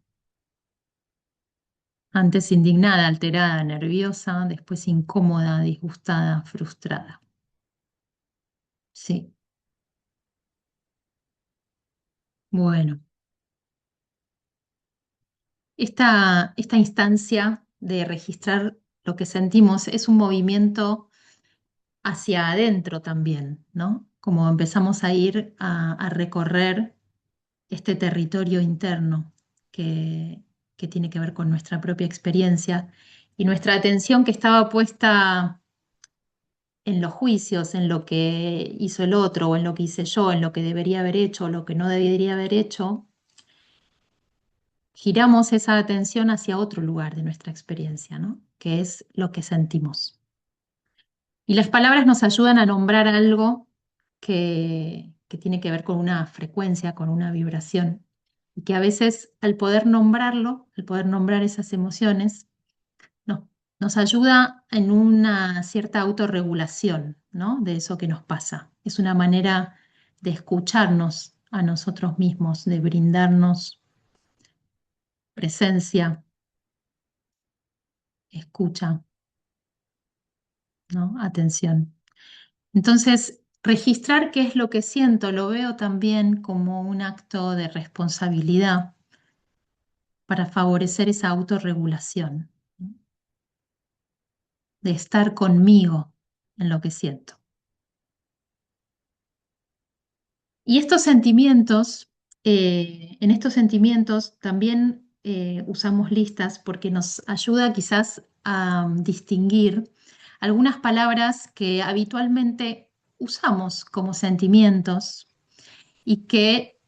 Antes indignada, alterada, nerviosa, después incómoda, disgustada, frustrada. Sí, bueno. Esta instancia de registrar lo que sentimos es un movimiento hacia adentro también, ¿no? Como empezamos a ir a recorrer este territorio interno que tiene que ver con nuestra propia experiencia y nuestra atención que estaba puesta en los juicios, en lo que hizo el otro o en lo que hice yo, en lo que debería haber hecho o lo que no debería haber hecho, giramos esa atención hacia otro lugar de nuestra experiencia, ¿no? Que es lo que sentimos. Y las palabras nos ayudan a nombrar algo que tiene que ver con una frecuencia, con una vibración, y que a veces al poder nombrarlo, al poder nombrar esas emociones, no, nos ayuda en una cierta autorregulación, ¿no? De eso que nos pasa. Es una manera de escucharnos a nosotros mismos, de brindarnos presencia, escucha, ¿no? Atención. Entonces, registrar qué es lo que siento lo veo también como un acto de responsabilidad para favorecer esa autorregulación, ¿no? De estar conmigo en lo que siento. Y estos sentimientos, en estos sentimientos también usamos listas porque nos ayuda quizás a distinguir algunas palabras que habitualmente usamos como sentimientos y que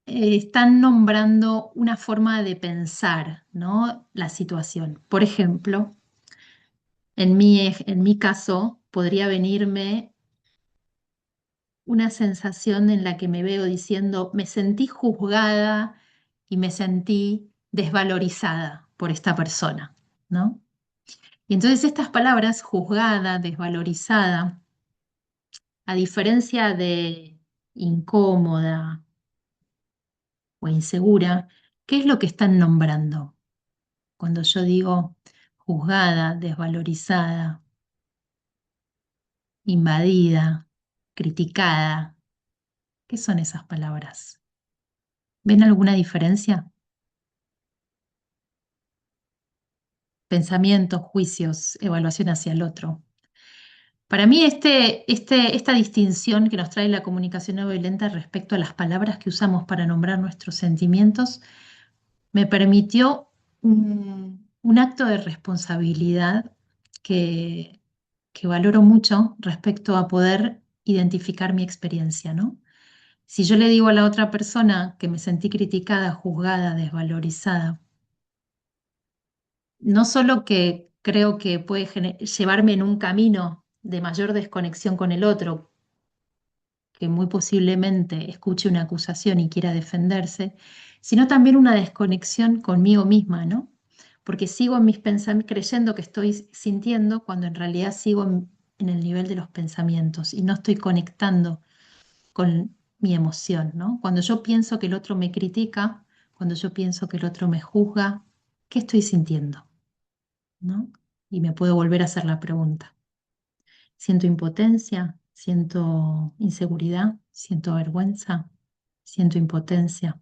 están nombrando una forma de pensar, ¿no? La situación. Por ejemplo, en mi caso podría venirme una sensación en la que me veo diciendo, me sentí juzgada y me sentí desvalorizada por esta persona, ¿no? Y entonces estas palabras, juzgada, desvalorizada, a diferencia de incómoda o insegura, ¿qué es lo que están nombrando? Cuando yo digo juzgada, desvalorizada, invadida, criticada, ¿qué son esas palabras? ¿Ven alguna diferencia? Pensamientos, juicios, evaluación hacia el otro. Para mí, esta distinción que nos trae la comunicación no violenta respecto a las palabras que usamos para nombrar nuestros sentimientos me permitió un acto de responsabilidad que valoro mucho respecto a poder identificar mi experiencia, ¿no? Si yo le digo a la otra persona que me sentí criticada, juzgada, desvalorizada, no solo que creo que puede llevarme en un camino de mayor desconexión con el otro, que muy posiblemente escuche una acusación y quiera defenderse, sino también una desconexión conmigo misma, ¿no? Porque sigo en mis pensamientos creyendo que estoy sintiendo cuando en realidad sigo en el nivel de los pensamientos y no estoy conectando con mi emoción, ¿no? Cuando yo pienso que el otro me critica, cuando yo pienso que el otro me juzga, ¿qué estoy sintiendo? ¿No? Y me puedo volver a hacer la pregunta. ¿Siento impotencia? ¿Siento inseguridad? ¿Siento vergüenza? ¿Siento impotencia?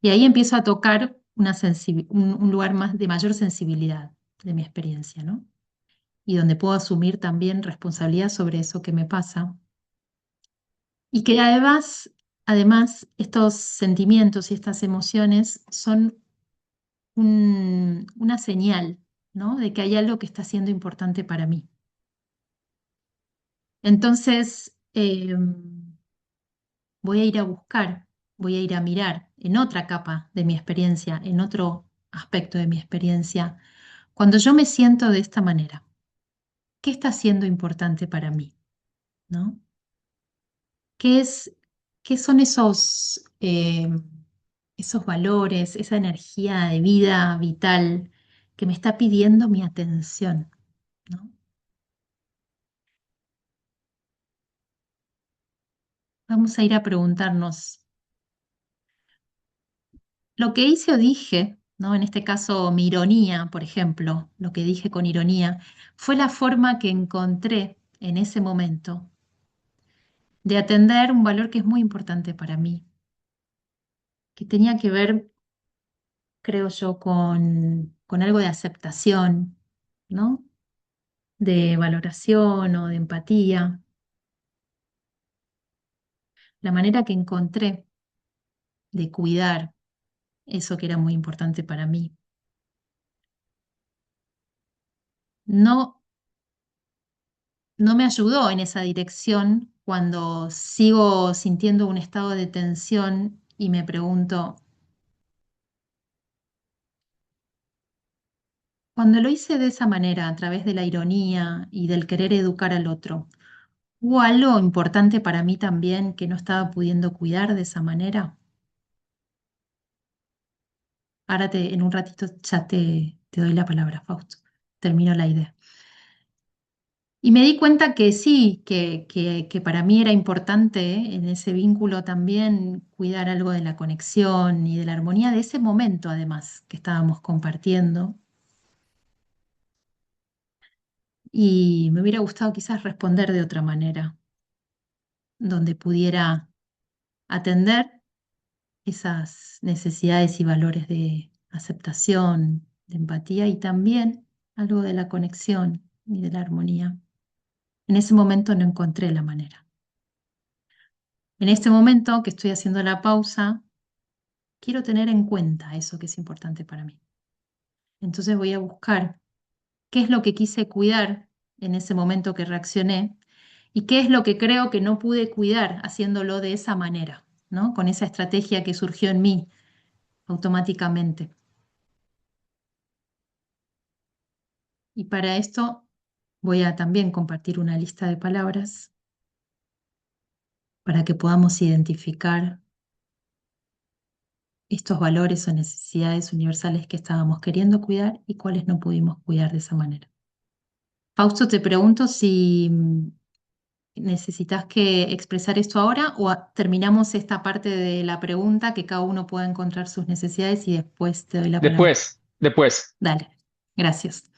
Y ahí empiezo a tocar un lugar más de mayor sensibilidad de mi experiencia, ¿no? Y donde puedo asumir también responsabilidad sobre eso que me pasa. Y que además, estos sentimientos y estas emociones son una señal, ¿no? De que hay algo que está siendo importante para mí. Entonces, voy a ir a buscar, voy a ir a mirar en otra capa de mi experiencia, en otro aspecto de mi experiencia, cuando yo me siento de esta manera, ¿qué está siendo importante para mí? ¿No? ¿Qué es, qué son esos valores, esa energía de vida vital que me está pidiendo mi atención? ¿No? Vamos a ir a preguntarnos, lo que hice o dije, ¿no? En este caso, mi ironía, por ejemplo, lo que dije con ironía, fue la forma que encontré en ese momento de atender un valor que es muy importante para mí, que tenía que ver, creo yo, con algo de aceptación, ¿no? De valoración o de empatía. La manera que encontré de cuidar eso que era muy importante para mí. No no me ayudó en esa dirección cuando sigo sintiendo un estado de tensión y me pregunto, cuando lo hice de esa manera, a través de la ironía y del querer educar al otro, ¿hubo algo importante para mí también que no estaba pudiendo cuidar de esa manera? Ahora en un ratito ya te doy la palabra, Fausto. Termino la idea. Y me di cuenta que sí, que para mí era importante en ese vínculo también cuidar algo de la conexión y de la armonía de ese momento, además, que estábamos compartiendo. Y me hubiera gustado quizás responder de otra manera, donde pudiera atender esas necesidades y valores de aceptación, de empatía y también algo de la conexión y de la armonía. En ese momento no encontré la manera. En este momento que estoy haciendo la pausa, quiero tener en cuenta eso que es importante para mí. Entonces voy a buscar qué es lo que quise cuidar en ese momento que reaccioné y qué es lo que creo que no pude cuidar haciéndolo de esa manera, ¿no? Con esa estrategia que surgió en mí automáticamente. Y para esto voy a también compartir una lista de palabras para que podamos identificar estos valores o necesidades universales que estábamos queriendo cuidar y cuáles no pudimos cuidar de esa manera. Fausto, te pregunto si necesitas que expresar esto ahora o terminamos esta parte de la pregunta que cada uno pueda encontrar sus necesidades y después te doy la palabra. Después. Dale, gracias.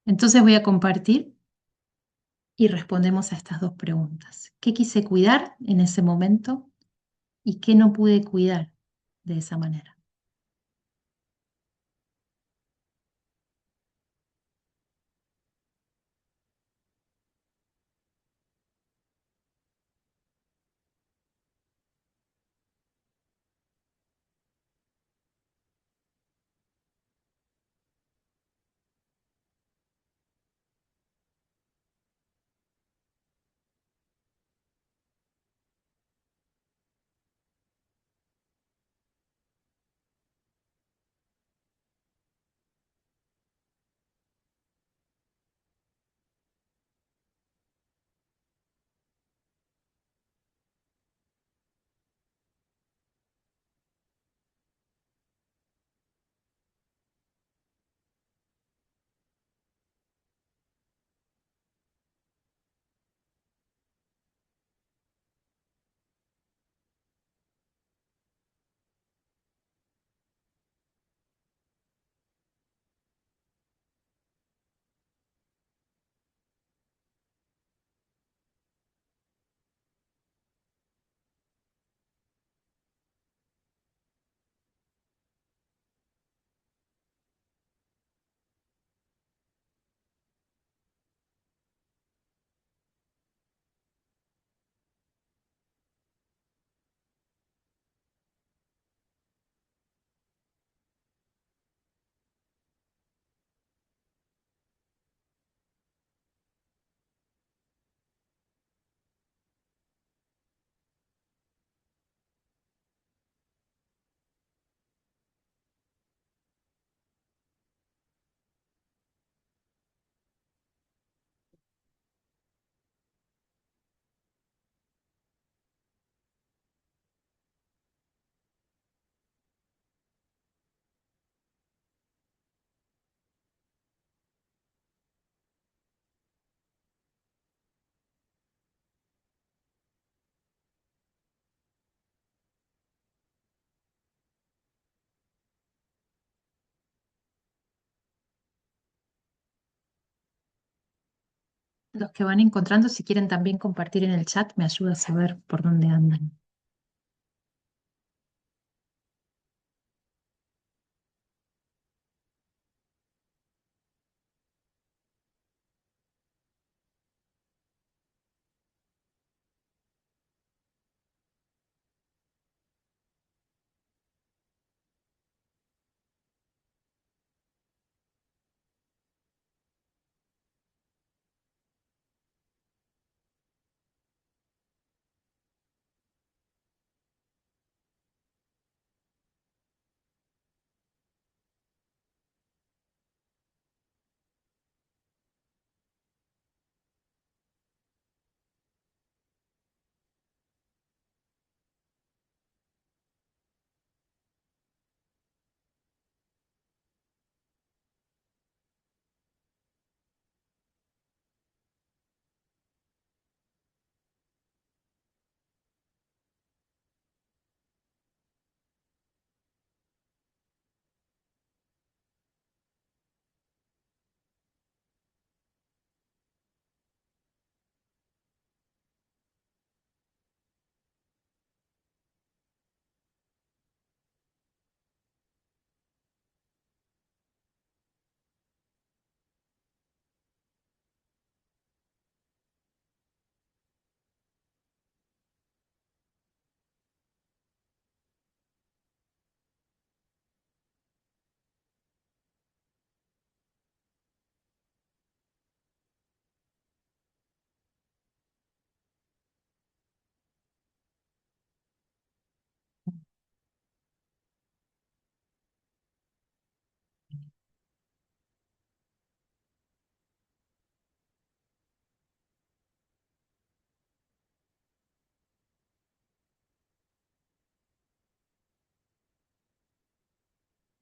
Entonces voy a compartir y respondemos a estas dos preguntas. ¿Qué quise cuidar en ese momento y qué no pude cuidar de esa manera? los que van encontrando, si quieren también compartir en el chat, me ayuda a saber por dónde andan.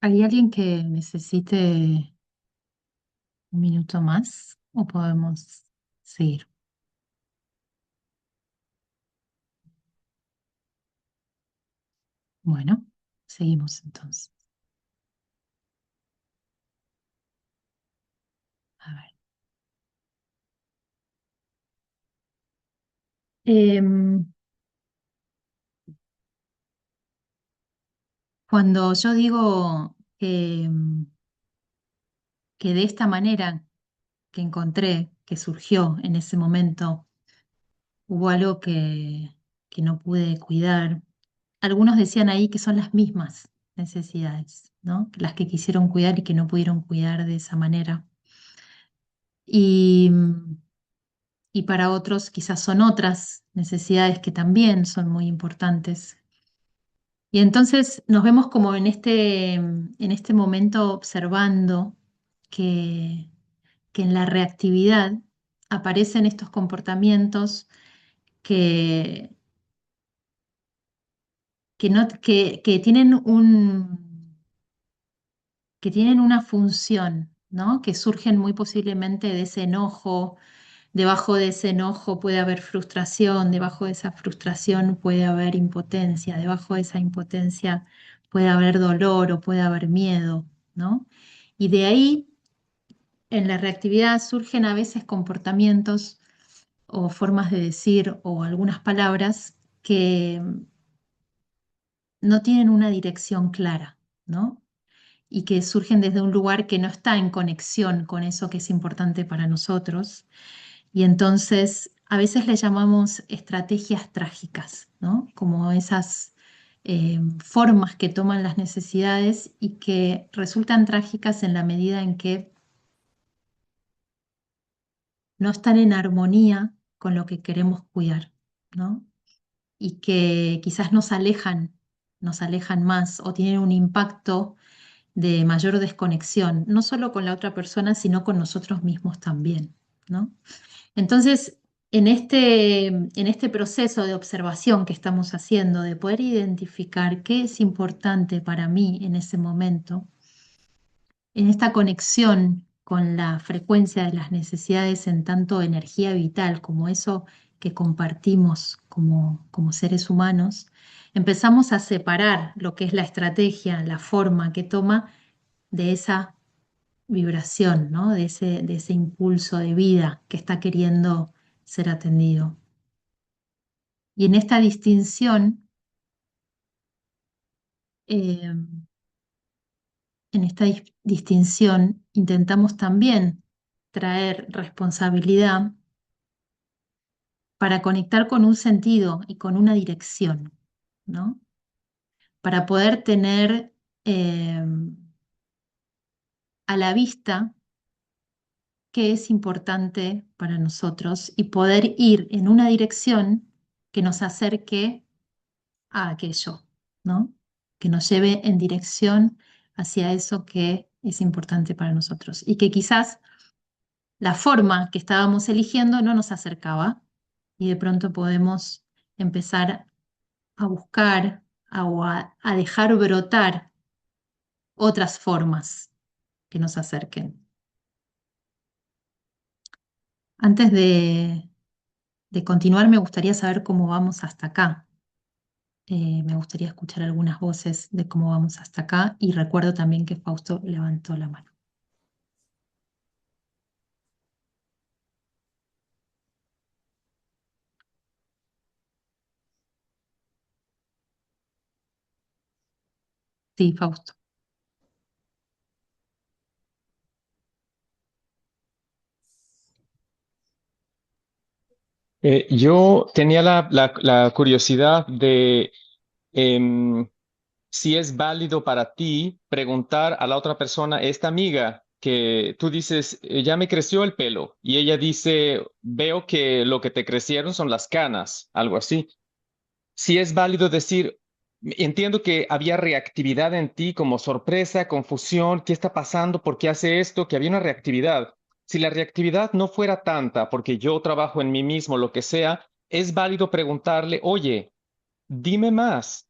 ¿Hay alguien que necesite un minuto más o podemos seguir? Bueno, seguimos entonces. A ver. Cuando yo digo que de esta manera que encontré, que surgió en ese momento, hubo algo que no pude cuidar. Algunos decían ahí que son las mismas necesidades, ¿no? Las que quisieron cuidar y que no pudieron cuidar de esa manera. Y, y para otros quizás son otras necesidades que también son muy importantes. Y entonces nos vemos como en este momento observando que, que en la reactividad aparecen estos comportamientos que, que tienen que tienen una función, ¿no? Que surgen muy posiblemente de ese enojo. Debajo de ese enojo puede haber frustración, debajo de esa frustración puede haber impotencia, debajo de esa impotencia puede haber dolor o puede haber miedo, ¿no? Y de ahí, en la reactividad, surgen a veces comportamientos o formas de decir o algunas palabras que no tienen una dirección clara, ¿no? Y que surgen desde un lugar que no está en conexión con eso que es importante para nosotros. Y entonces a veces le llamamos estrategias trágicas, ¿no? Como esas formas que toman las necesidades y que resultan trágicas en la medida en que no están en armonía con lo que queremos cuidar, ¿no? Y que quizás nos alejan más o tienen un impacto de mayor desconexión, no solo con la otra persona, sino con nosotros mismos también, ¿no? Entonces, en este proceso de observación que estamos haciendo, de poder identificar qué es importante para mí en ese momento, en esta conexión con la frecuencia de las necesidades en tanto energía vital como eso que compartimos como seres humanos, empezamos a separar lo que es la estrategia, la forma que toma de esa vibración, ¿no? De ese impulso de vida que está queriendo ser atendido. Y en esta distinción, eh, intentamos también traer responsabilidad para conectar con un sentido y con una dirección, ¿no? Para poder tener a la vista qué es importante para nosotros y poder ir en una dirección que nos acerque a aquello, ¿no? Que nos lleve en dirección hacia eso que es importante para nosotros y que quizás la forma que estábamos eligiendo no nos acercaba y de pronto podemos empezar a buscar o a dejar brotar otras formas que nos acerquen. Antes de continuar, me gustaría saber cómo vamos hasta acá. Me gustaría escuchar algunas voces de cómo vamos hasta acá y recuerdo también que Fausto levantó la mano. Sí, Fausto. Yo tenía la curiosidad de em, si es válido para ti preguntar a la otra persona, esta amiga, que tú dices, ya me creció el pelo, y ella dice, veo que lo que te crecieron son las canas, algo así. Si es válido decir, entiendo que había reactividad en ti como sorpresa, confusión, ¿qué está pasando? ¿Por qué hace esto? Que había una reactividad. Si la reactividad no fuera tanta, porque yo trabajo en mí mismo, lo que sea, es válido preguntarle, oye, dime más.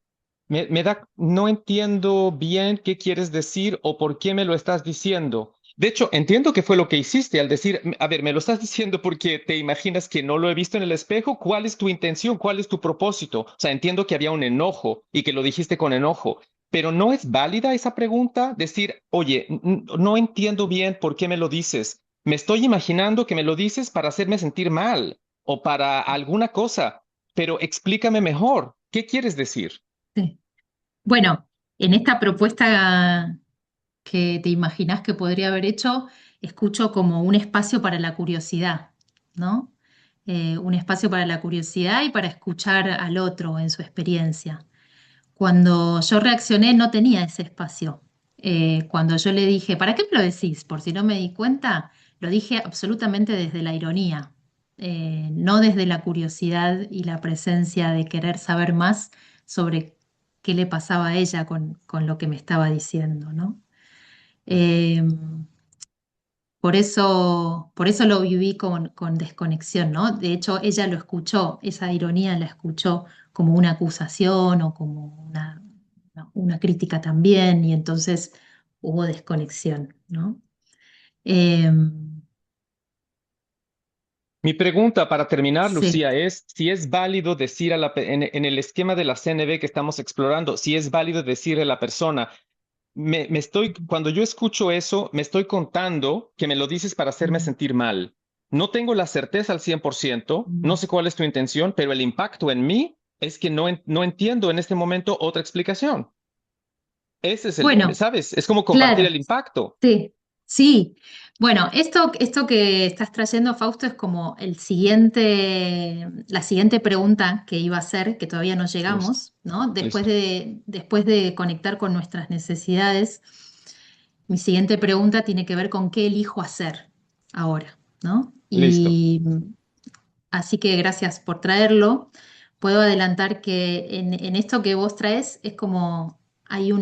No entiendo bien qué quieres decir o por qué me lo estás diciendo. De hecho, entiendo que fue lo que hiciste al decir, a ver, me lo estás diciendo porque te imaginas que no lo he visto en el espejo. ¿Cuál es tu intención? ¿Cuál es tu propósito? O sea, entiendo que había un enojo y que lo dijiste con enojo, pero ¿no es válida esa pregunta? Decir, oye, no entiendo bien por qué me lo dices. Me estoy imaginando que me lo dices para hacerme sentir mal o para alguna cosa, pero explícame mejor. ¿Qué quieres decir? Sí. Bueno, en esta propuesta que te imaginás que podría haber hecho, escucho como un espacio para la curiosidad, ¿no? Un espacio para la curiosidad y para escuchar al otro en su experiencia. Cuando yo reaccioné no tenía ese espacio. Cuando yo le dije, ¿para qué me lo decís? Por si no me di cuenta, lo dije absolutamente desde la ironía, no desde la curiosidad y la presencia de querer saber más sobre qué le pasaba a ella con lo que me estaba diciendo, ¿no? Eh, por eso lo viví con desconexión, ¿no? De hecho, ella lo escuchó, esa ironía la escuchó como una acusación o como una crítica también, y entonces hubo desconexión, ¿no? Eh, Mi pregunta para terminar, sí, Lucía, es si es válido decir en el esquema de la CNV que estamos explorando, si es válido decirle a la persona, cuando yo escucho eso, me estoy contando que me lo dices para hacerme sentir mal. No tengo la certeza al 100%, no sé cuál es tu intención, pero el impacto en mí es que no entiendo en este momento otra explicación. Ese es bueno, ¿sabes? Es como compartir claro. el impacto. Sí, sí. Bueno, esto que estás trayendo, Fausto, es como la siguiente pregunta que iba a hacer, que todavía no Listo, llegamos, ¿no? listo, Después de conectar con nuestras necesidades, mi siguiente pregunta tiene que ver con qué elijo hacer ahora, ¿no? listo. Y así que gracias por traerlo. Puedo adelantar que en esto que vos traes es como hay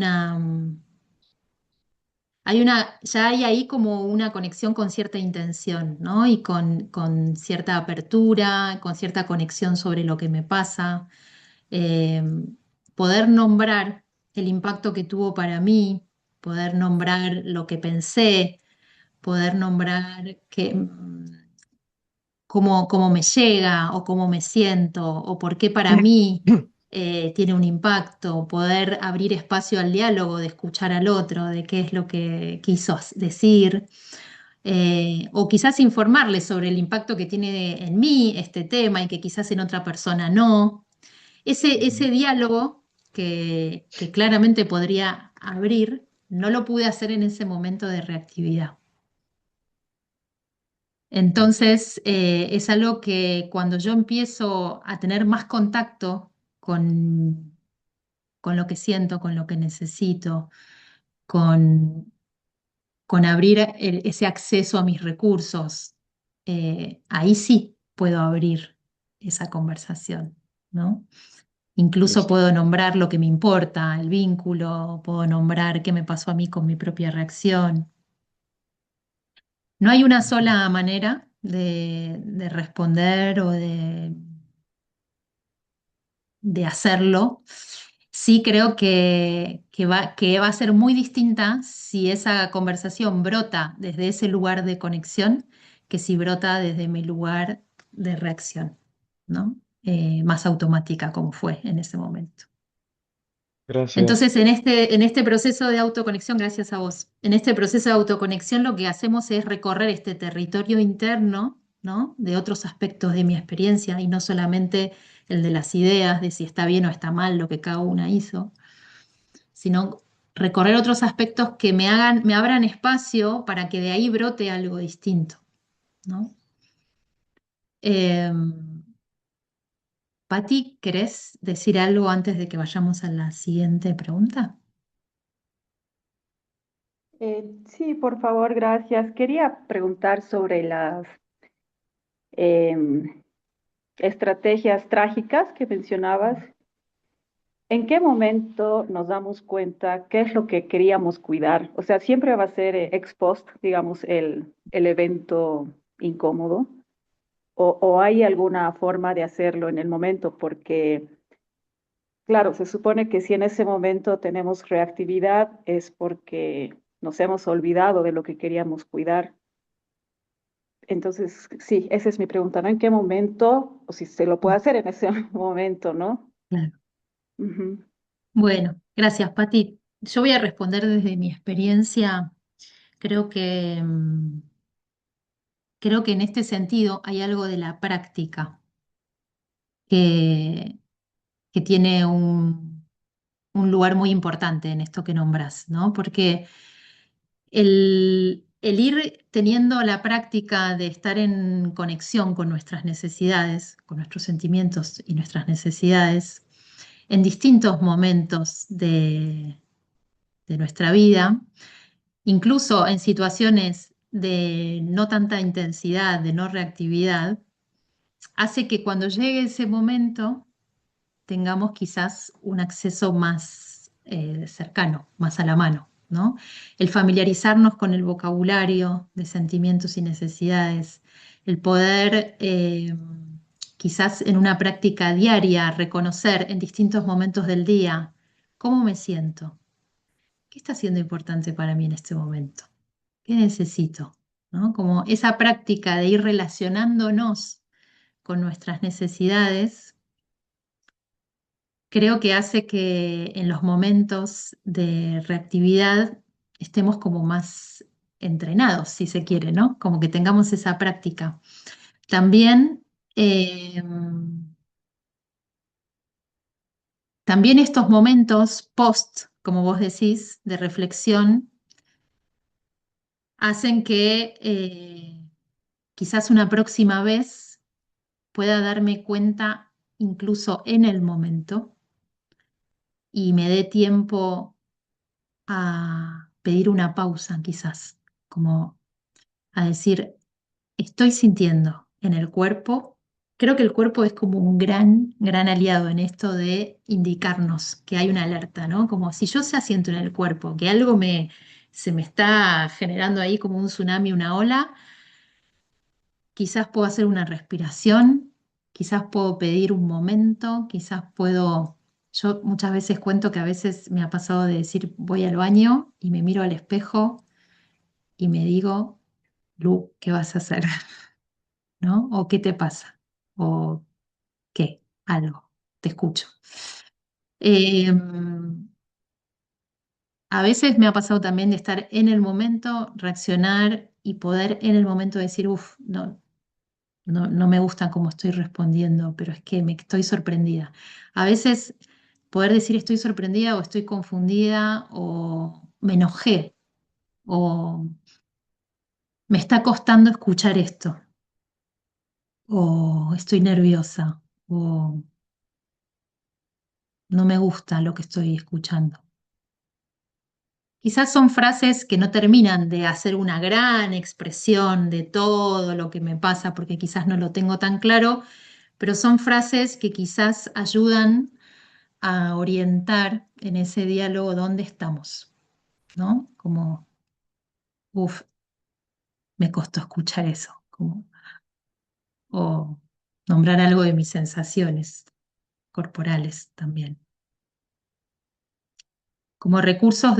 ya hay ahí como una conexión con cierta intención, ¿no? Y con cierta apertura, con cierta conexión sobre lo que me pasa. Eh, Poder nombrar el impacto que tuvo para mí, poder nombrar lo que pensé, poder nombrar cómo me llega o cómo me siento o por qué para mí tiene un impacto, poder abrir espacio al diálogo, de escuchar al otro, de qué es lo que quiso decir, o quizás informarle sobre el impacto que tiene en mí este tema y que quizás en otra persona no. Ese diálogo que claramente podría abrir, no lo pude hacer en ese momento de reactividad. Entonces, es algo que cuando yo empiezo a tener más contacto con lo que siento, con lo que necesito, con, con abrir ese acceso a mis recursos, ahí sí puedo abrir esa conversación, ¿no? Incluso puedo nombrar lo que me importa, el vínculo, puedo nombrar qué me pasó a mí con mi propia reacción. No hay una sola manera de responder o de hacerlo. Sí creo que va a ser muy distinta si esa conversación brota desde ese lugar de conexión que si brota desde mi lugar de reacción, ¿no? Más automática como fue en ese momento. Gracias. Entonces, en este proceso de autoconexión, gracias a vos, en este proceso de autoconexión lo que hacemos es recorrer este territorio interno, ¿no? De otros aspectos de mi experiencia y no solamente el de las ideas, de si está bien o está mal lo que cada una hizo, sino recorrer otros aspectos que me abran espacio para que de ahí brote algo distinto, ¿no? Pati, ¿querés decir algo antes de que vayamos a la siguiente pregunta? Sí, por favor, gracias. Quería preguntar sobre las em, estrategias trágicas que mencionabas. ¿En qué momento nos damos cuenta qué es lo que queríamos cuidar? O sea, siempre va a ser ex post, digamos, el evento incómodo. O hay alguna forma de hacerlo en el momento? Porque, claro, se supone que si en ese momento tenemos reactividad es porque nos hemos olvidado de lo que queríamos cuidar. Entonces, sí, esa es mi pregunta, ¿no? ¿En qué momento, o si se lo puede hacer en ese momento, ¿no? Claro. Ujú. Bueno, gracias, Pati. Yo voy a responder desde mi experiencia. Creo creo que en este sentido hay algo de la práctica que, que tiene un lugar muy importante en esto que nombras, ¿no? Porque el ir teniendo la práctica de estar en conexión con nuestras necesidades, con nuestros sentimientos y nuestras necesidades, en distintos momentos de nuestra vida, incluso en situaciones de no tanta intensidad, de no reactividad, hace que cuando llegue ese momento tengamos quizás un acceso más cercano, más a la mano, ¿no? El familiarizarnos con el vocabulario de sentimientos y necesidades, el poder quizás en una práctica diaria reconocer en distintos momentos del día cómo me siento, qué está siendo importante para mí en este momento, qué necesito, ¿no? Como esa práctica de ir relacionándonos con nuestras necesidades creo que hace que en los momentos de reactividad estemos como más entrenados, si se quiere, ¿no? Como que tengamos esa práctica. También, también estos momentos post, como vos decís, de reflexión, hacen que quizás una próxima vez pueda darme cuenta incluso en el momento y me dé tiempo a pedir una pausa, quizás, como a decir, estoy sintiendo en el cuerpo. Creo que el cuerpo es como un gran aliado en esto de indicarnos que hay una alerta, ¿no? Como si yo ya siento en el cuerpo que algo se me está generando ahí como un tsunami, una ola, quizás puedo hacer una respiración, quizás puedo pedir un momento, quizás puedo... Yo muchas veces cuento que a veces me ha pasado de decir voy al baño y me miro al espejo y me digo, Lu, ¿qué vas a hacer? ¿No? ¿O qué te pasa? ¿O qué? Algo. Te escucho. Eh, a veces me ha pasado también de estar en el momento, reaccionar y poder en el momento decir, uff, no me gusta cómo estoy respondiendo, pero es que me estoy sorprendida. A veces poder decir estoy sorprendida o estoy confundida o me enojé o me está costando escuchar esto o estoy nerviosa o no me gusta lo que estoy escuchando. Quizás son frases que no terminan de hacer una gran expresión de todo lo que me pasa porque quizás no lo tengo tan claro, pero son frases que quizás ayudan a orientar en ese diálogo dónde estamos, ¿no? Como, uff, me costó escuchar eso, como, o nombrar algo de mis sensaciones corporales también. Como recursos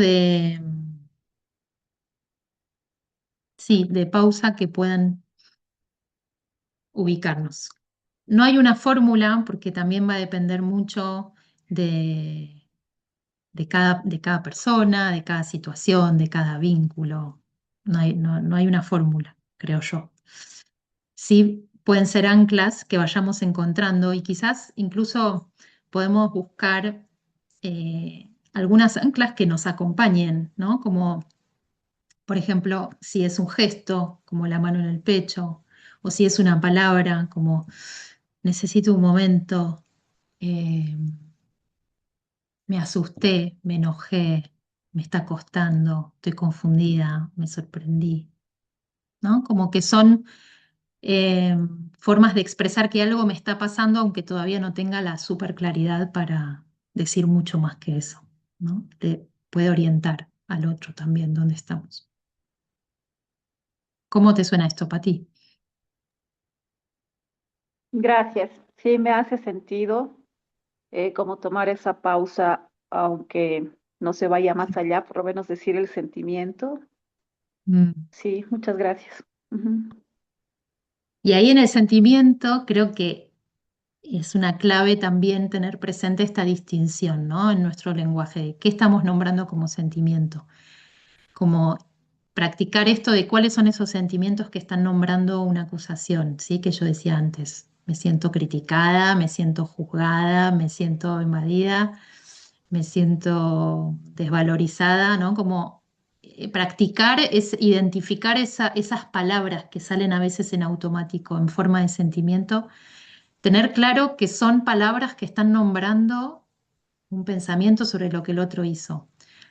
sí, de pausa que puedan ubicarnos. No hay una fórmula porque también va a depender mucho de cada persona, de cada situación, de cada vínculo. No hay una fórmula, creo yo. Sí, pueden ser anclas que vayamos encontrando y quizás incluso podemos buscar algunas anclas que nos acompañen, ¿no? Como, por ejemplo, si es un gesto, como la mano en el pecho, o si es una palabra, como necesito un momento, eh, me asusté, me enojé, me está costando, estoy confundida, me sorprendí, ¿no? Como que son eh, formas de expresar que algo me está pasando, aunque todavía no tenga la super claridad para decir mucho más que eso, ¿no? Te puede orientar al otro también dónde estamos. ¿Cómo te suena esto, Pati? Gracias. Sí, me hace sentido como tomar esa pausa, aunque no se vaya más allá, por lo menos decir el sentimiento. Mm. Sí, muchas gracias. Ujú. Y ahí en el sentimiento creo que es una clave también tener presente esta distinción, ¿no? En nuestro lenguaje, ¿qué estamos nombrando como sentimiento? Como practicar esto de cuáles son esos sentimientos que están nombrando una acusación, ¿sí? Que yo decía antes, me siento criticada, me siento juzgada, me siento invadida, me siento desvalorizada, ¿no? Como practicar es identificar esas palabras que salen a veces en automático en forma de sentimiento, tener claro que son palabras que están nombrando un pensamiento sobre lo que el otro hizo.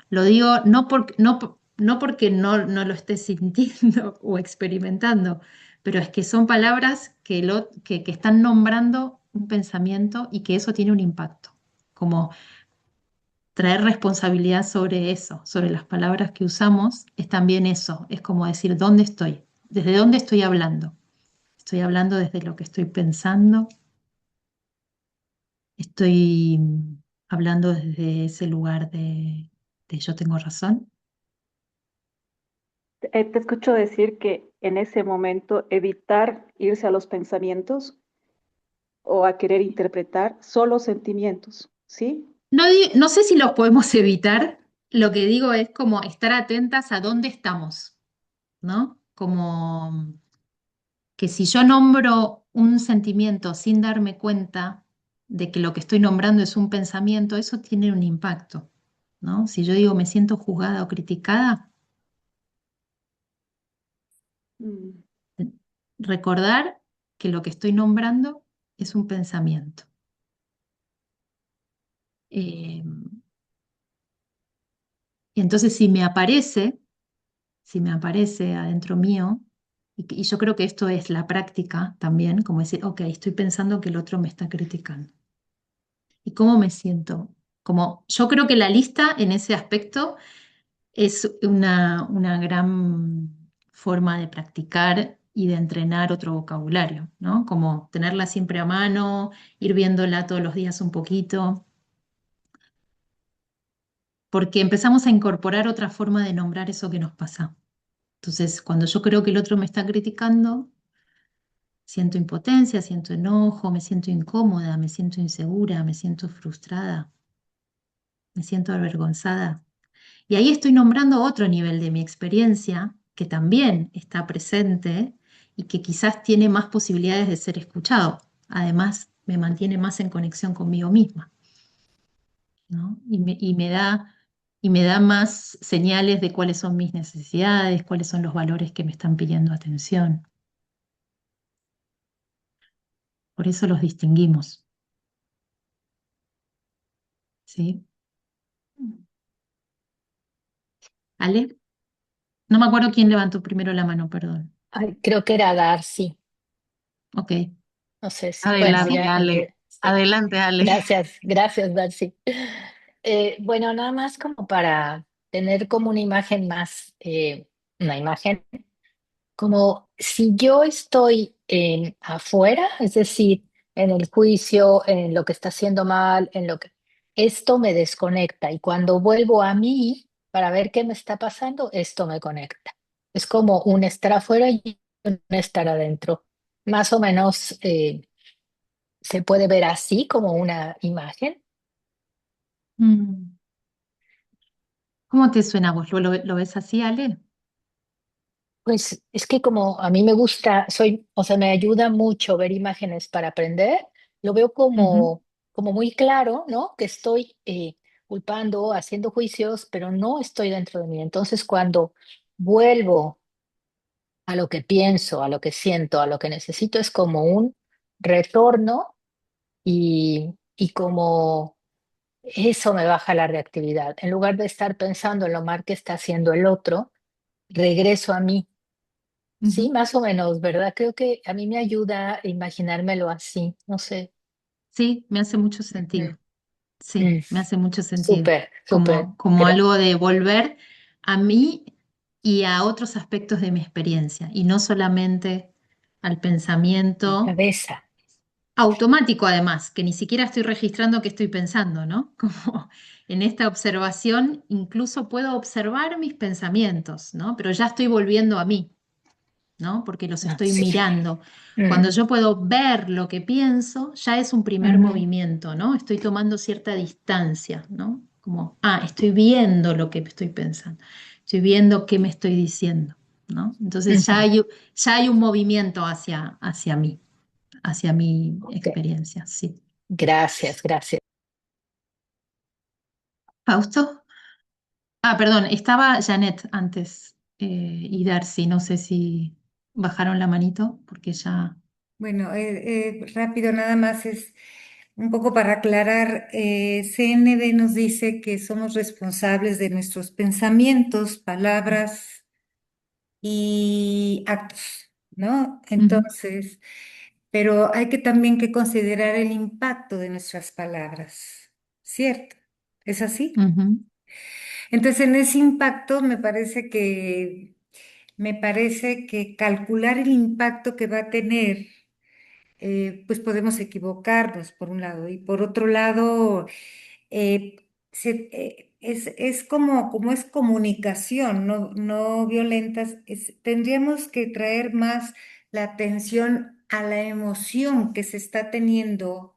Lo digo no porque no lo esté sintiendo o experimentando, pero es que son palabras que están nombrando un pensamiento y que eso tiene un impacto. Como traer responsabilidad sobre eso, sobre las palabras que usamos, es también eso, es como decir, ¿dónde estoy? ¿Desde dónde estoy hablando? ¿Estoy hablando desde lo que estoy pensando? ¿Estoy hablando desde ese lugar de yo tengo razón? Te escucho decir que en ese momento evitar irse a los pensamientos o a querer interpretar solo sentimientos, ¿sí? No sé si los podemos evitar, lo que digo es como estar atentas a dónde estamos, ¿no? Como que si yo nombro un sentimiento sin darme cuenta de que lo que estoy nombrando es un pensamiento, eso tiene un impacto, ¿no? Si yo digo me siento juzgada o criticada, Mm. recordar que lo que estoy nombrando es un pensamiento. Eh, y entonces si me aparece adentro mío, y yo creo que esto es la práctica también, como decir, ok, estoy pensando que el otro me está criticando. ¿Y cómo me siento? Como yo creo que la lista en ese aspecto es una gran forma de practicar y de entrenar otro vocabulario, ¿no? Como tenerla siempre a mano, ir viéndola todos los días un poquito, porque empezamos a incorporar otra forma de nombrar eso que nos pasa. Entonces, cuando yo creo que el otro me está criticando, siento impotencia, siento enojo, me siento incómoda, me siento insegura, me siento frustrada. me siento avergonzada. Y ahí estoy nombrando otro nivel de mi experiencia que también está presente y que quizás tiene más posibilidades de ser escuchado. Además, me mantiene más en conexión conmigo misma, ¿no? Y me da más señales de cuáles son mis necesidades, cuáles son los valores que me están pidiendo atención. Por eso los distinguimos, ¿sí? ¿Ale? No me acuerdo quién levantó primero la mano, perdón. Ay, creo que era Darcy. Ok. No sé si, bueno, Darcy. Adelante, Ale. sí. Adelante, Ale. Gracias, Darcy. Bueno, nada más como para tener como una imagen más, una imagen, como si yo estoy en afuera, es decir, en el juicio, en lo que está haciendo mal, en lo que esto me desconecta y cuando vuelvo a mí para ver qué me está pasando, esto me conecta. Es como un estar afuera y un estar adentro. Más o menos se puede ver así como una imagen. Mm. ¿Cómo te suena a vos? ¿Lo ves así, Ale? Pues es que como a mí me gusta, o sea, me ayuda mucho ver imágenes para aprender, lo veo Ujú. como muy claro, ¿no? Que estoy culpando, haciendo juicios, pero no estoy dentro de mí. Entonces, cuando vuelvo a lo que pienso, a lo que siento, a lo que necesito, es como un retorno y como eso me baja la reactividad. En lugar de estar pensando en lo mal que está haciendo el otro, regreso a mí. Sí, Ujú. más o menos, ¿verdad? Creo que a mí me ayuda a imaginármelo así, no sé. Sí, me hace mucho Mm, sentido. Sí, mm, me hace mucho sentido. súper, súper. Como algo de volver a mí y a otros aspectos de mi experiencia, y no solamente al pensamiento Cabeza. automático, además, que ni siquiera estoy registrando qué estoy pensando, ¿no? Como en esta observación, incluso puedo observar mis pensamientos, ¿no? Pero ya estoy volviendo a mí, ¿no? Porque los Ah, estoy sí. mirando. Cuando Mm, yo puedo ver lo que pienso, ya es un primer ujú, movimiento, ¿no? Estoy tomando cierta distancia, ¿no? Como, estoy viendo lo que estoy pensando, estoy viendo qué me estoy diciendo, ¿no? Entonces ujú. ya hay un movimiento hacia mi Ok. experiencia, sí. Gracias, gracias. ¿Fausto? Perdón, estaba Janet antes y Darcy, no sé si bajaron la manito porque ya... Bueno, rápido nada más es un poco para aclarar, CNB nos dice que somos responsables de nuestros pensamientos, palabras y actos, ¿no? Ujú, Entonces, pero hay que también que considerar el impacto de nuestras palabras, ¿cierto? ¿Es así? ujú, Entonces, en ese impacto me parece que calcular el impacto que va a tener, pues podemos equivocarnos por un lado y por otro lado, es como es comunicación, no violentas, tendríamos que traer más la atención a la emoción que se está teniendo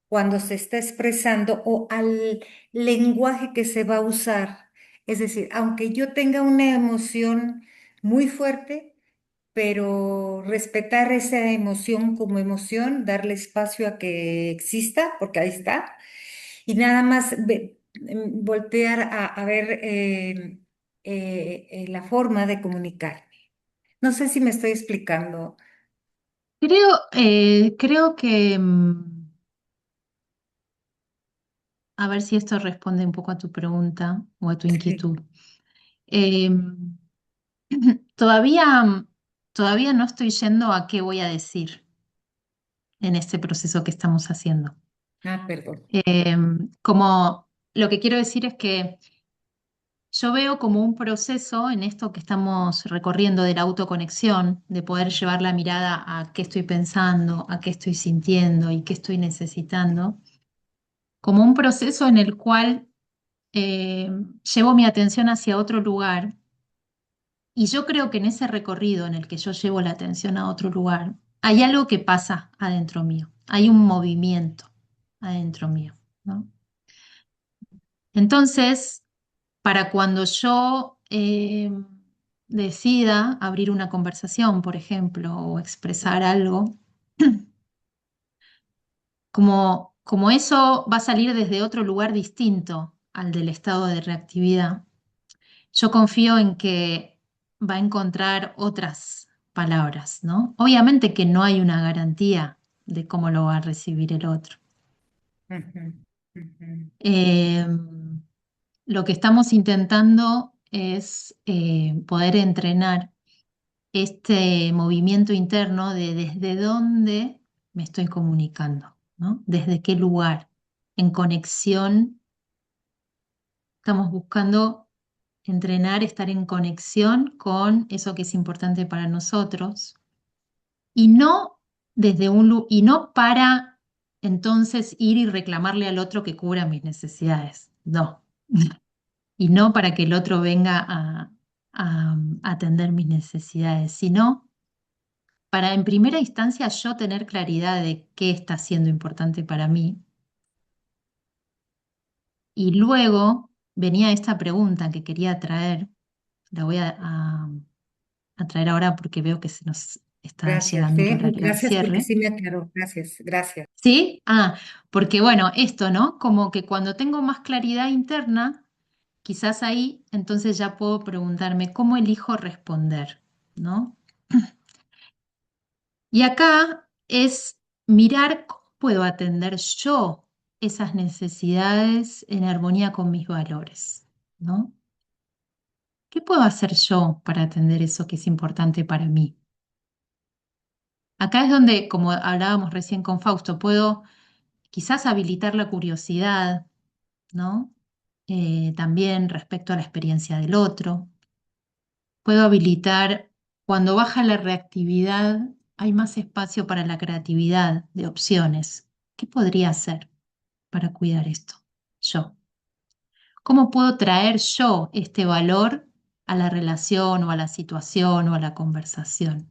cuando se está expresando o al lenguaje que se va a usar. Es decir, aunque yo tenga una emoción muy fuerte, pero respetar esa emoción como emoción, darle espacio a que exista, porque ahí está, y nada más voltear a ver la forma de comunicar. No sé si me estoy explicando. creo que, a ver si esto responde un poco a tu pregunta o a tu Sí. inquietud. Em, todavía, todavía no estoy yendo a qué voy a decir en este proceso que estamos haciendo. Perdón. Como lo que quiero decir es que yo veo como un proceso en esto que estamos recorriendo de la autoconexión, de poder llevar la mirada a qué estoy pensando, a qué estoy sintiendo y qué estoy necesitando, como un proceso en el cual eh, llevo mi atención hacia otro lugar y yo creo que en ese recorrido en el que yo llevo la atención a otro lugar, hay algo que pasa adentro mío, hay un movimiento adentro mío, ¿no? Entonces, para cuando yo decida abrir una conversación, por ejemplo, o expresar algo, como eso va a salir desde otro lugar distinto al del estado de reactividad, yo confío en que va a encontrar otras palabras, ¿no? Obviamente que no hay una garantía de cómo lo va a recibir el otro. Ujú, ujú. Eh, lo que estamos intentando es poder entrenar este movimiento interno de desde dónde me estoy comunicando, ¿no? Desde qué lugar, en conexión, estamos buscando entrenar, estar en conexión con eso que es importante para nosotros y no y no para entonces ir y reclamarle al otro que cubra mis necesidades, no. Y no para que el otro venga a atender mis necesidades, sino para en primera instancia yo tener claridad de qué está siendo importante para mí. Y luego venía esta pregunta que quería traer, la voy a traer ahora porque veo que se nos está Gracias, llegando el horario de gracias porque cierre. sí me aclaró. Gracias, gracias. ¿Sí? Porque bueno, esto, ¿no? Como que cuando tengo más claridad interna, quizás ahí entonces ya puedo preguntarme cómo elijo responder, ¿no? Y acá es mirar cómo puedo atender yo esas necesidades en armonía con mis valores, ¿no? ¿Qué puedo hacer yo para atender eso que es importante para mí? Acá es donde, como hablábamos recién con Fausto, puedo quizás habilitar la curiosidad, ¿no? También respecto a la experiencia del otro. Puedo habilitar, cuando baja la reactividad, hay más espacio para la creatividad de opciones. ¿Qué podría hacer para cuidar esto? Yo. ¿Cómo puedo traer yo este valor a la relación o a la situación o a la conversación?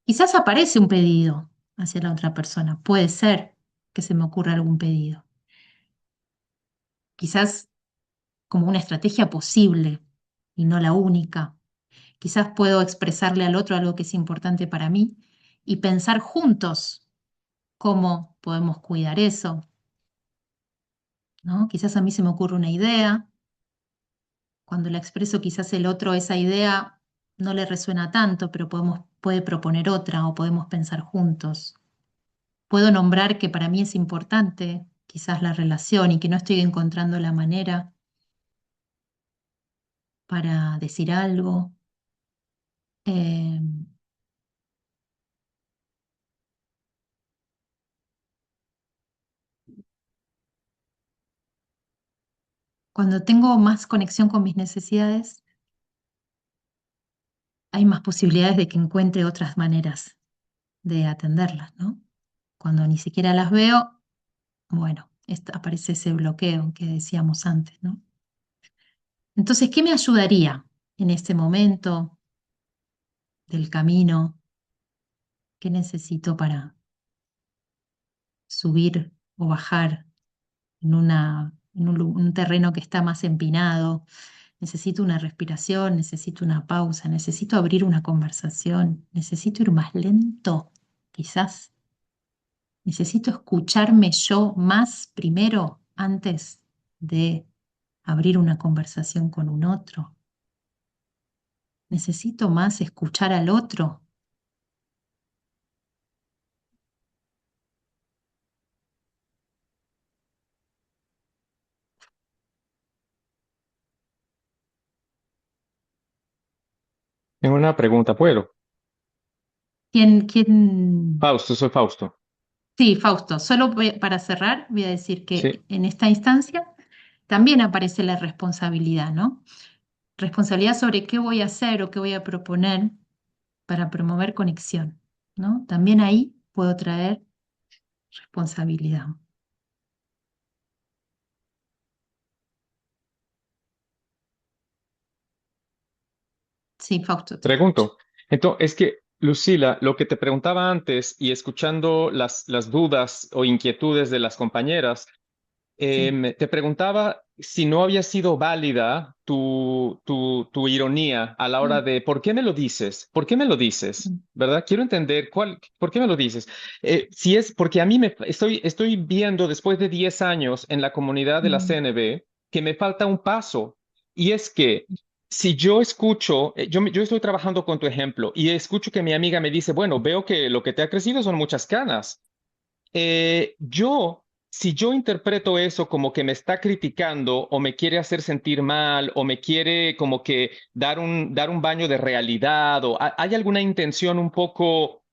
Quizás aparece un pedido hacia la otra persona. Puede ser que se me ocurra algún pedido. Quizás como una estrategia posible y no la única. Quizás puedo expresarle al otro algo que es importante para mí y pensar juntos cómo podemos cuidar eso, ¿no? Quizás a mí se me ocurre una idea, cuando la expreso quizás el otro esa idea no le resuena tanto, pero puede proponer otra o podemos pensar juntos. Puedo nombrar que para mí es importante quizás la relación y que no estoy encontrando la manera para decir algo. Eh, Cuando tengo más conexión con mis necesidades, hay más posibilidades de que encuentre otras maneras de atenderlas, ¿no? Cuando ni siquiera las veo, bueno, aparece ese bloqueo que decíamos antes, ¿no? Entonces, ¿qué me ayudaría en este momento del camino? ¿Qué necesito para subir o bajar en un terreno que está más empinado? Necesito una respiración, necesito una pausa, necesito abrir una conversación, necesito ir más lento, quizás. Necesito escucharme yo más primero antes de abrir una conversación con un otro. Necesito más escuchar al otro. Tengo una pregunta, ¿puedo? ¿Quién? Fausto, soy Fausto. Sí, Fausto. Solo para cerrar, voy a decir Sí. que en esta instancia también aparece la responsabilidad, ¿no? Responsabilidad sobre qué voy a hacer o qué voy a proponer para promover conexión, ¿no? También ahí puedo traer responsabilidad. Sí, Fausto, te escucho. Pregunto. Entonces, es que, Lucila, lo que te preguntaba antes y escuchando las dudas o inquietudes de las compañeras, Te preguntaba si no había sido válida tu ironía a la hora Mm, de ¿por qué me lo dices? ¿Por qué me lo dices? mm, ¿Verdad? Quiero entender ¿por qué me lo dices? Si es porque a mí estoy viendo después de 10 años en la comunidad de la mm, CNB que me falta un paso. Y es que si yo escucho, yo estoy trabajando con tu ejemplo y escucho que mi amiga me dice, bueno, veo que lo que te ha crecido son muchas canas. Si yo interpreto eso como que me está criticando o me quiere hacer sentir mal o me quiere como que dar un baño de realidad o hay alguna intención un poco,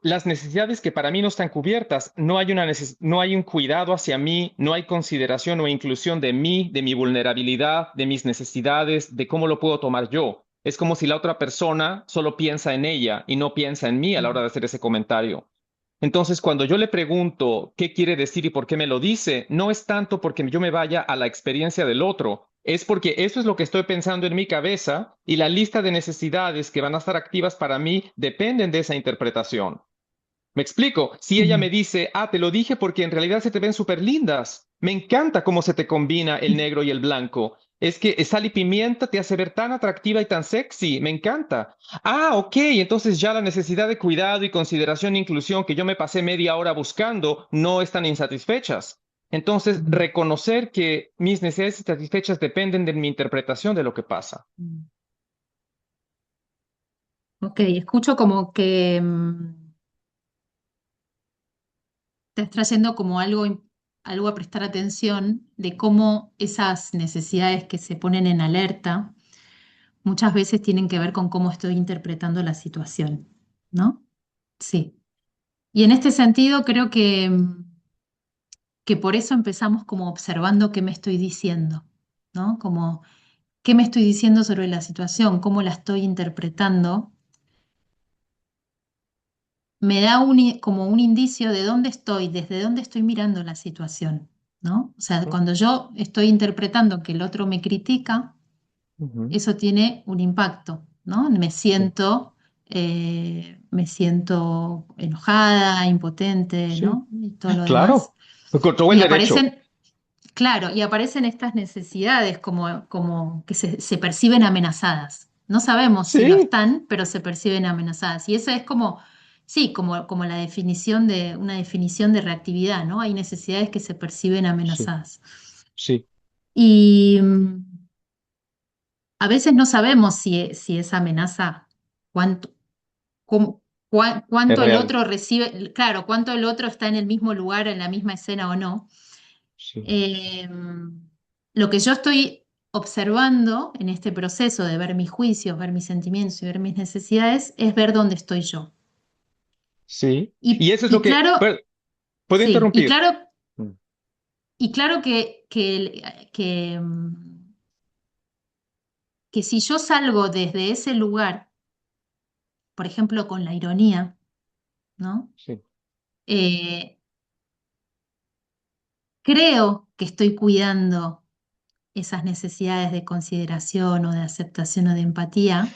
las necesidades que para mí no están cubiertas, no hay un cuidado hacia mí, no hay consideración o inclusión de mí, de mi vulnerabilidad, de mis necesidades, de cómo lo puedo tomar yo. Es como si la otra persona solo piensa en ella y no piensa en mí a la hora mm, de hacer ese comentario. Entonces, cuando yo le pregunto qué quiere decir y por qué me lo dice, no es tanto porque yo me vaya a la experiencia del otro, es porque eso es lo que estoy pensando en mi cabeza y la lista de necesidades que van a estar activas para mí dependen de esa interpretación. Me explico. Si ella me mm. dice, te lo dije porque en realidad se te ven súper lindas. Me encanta cómo se te combina el negro y el blanco. Es que sal y pimienta te hace ver tan atractiva y tan sexy. Me encanta. Ok. Entonces ya la necesidad de cuidado y consideración e inclusión que yo me pasé media hora buscando no están insatisfechas. Entonces, Mm, reconocer que mis necesidades insatisfechas dependen de mi interpretación de lo que pasa. mm. Ok, escucho como que te estás trayendo como algo a prestar atención de cómo esas necesidades que se ponen en alerta muchas veces tienen que ver con cómo estoy interpretando la situación, ¿no? Sí. Y en este sentido creo que por eso empezamos como observando qué me estoy diciendo, ¿no? Como qué me estoy diciendo sobre la situación, cómo la estoy interpretando, me da como un indicio de dónde estoy, desde dónde estoy mirando la situación, ¿no? O sea, cuando yo estoy interpretando que el otro me critica, Ujú. eso tiene un impacto, ¿no? Sí, Me siento enojada, impotente, sí, ¿no? Y todo lo demás. claro. Con todo el Y derecho. aparecen, claro, y aparecen estas necesidades como que se perciben amenazadas. No sabemos si lo Sí, están, pero se perciben amenazadas. Y esa es como, sí, como la definición una definición de reactividad, ¿no? Hay necesidades que se perciben sí, amenazadas. sí. Y a veces no sabemos si esa amenaza, cuánto, Es cuánto el real. otro recibe, claro, cuánto el otro está en el mismo lugar, en la misma escena o no. Sí, Eh, lo que yo estoy observando en este proceso de ver mis juicios, ver mis sentimientos y ver mis necesidades es ver dónde estoy yo. sí. Y Y, eso es lo y que... claro, ¿Puedo sí, interrumpir? Mm. y claro que si yo salgo desde ese lugar, por ejemplo, con la ironía, ¿no? Sí, Eh, creo que estoy cuidando esas necesidades de consideración o de aceptación o de empatía.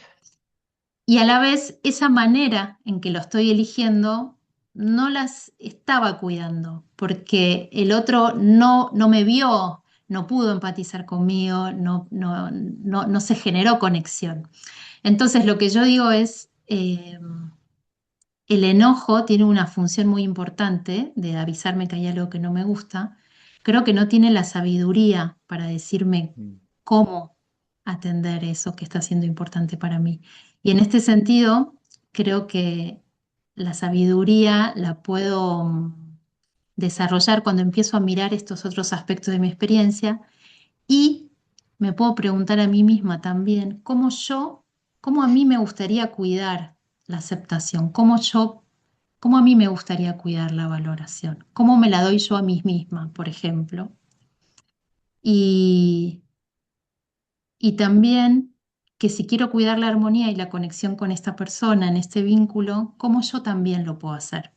Y a la vez, esa manera en que lo estoy eligiendo, no las estaba cuidando, porque el otro no me vio, no pudo empatizar conmigo, no se generó conexión. Entonces, lo que yo digo es, el enojo tiene una función muy importante de avisarme que hay algo que no me gusta. Creo que no tiene la sabiduría para decirme mm, cómo atender eso que está siendo importante para mí. Y en este sentido, creo que la sabiduría la puedo desarrollar cuando empiezo a mirar estos otros aspectos de mi experiencia y me puedo preguntar a mí misma también cómo a mí me gustaría cuidar la aceptación, cómo a mí me gustaría cuidar la valoración, cómo me la doy yo a mí misma, por ejemplo. Y, y también que si quiero cuidar la armonía y la conexión con esta persona en este vínculo, cómo yo también lo puedo hacer.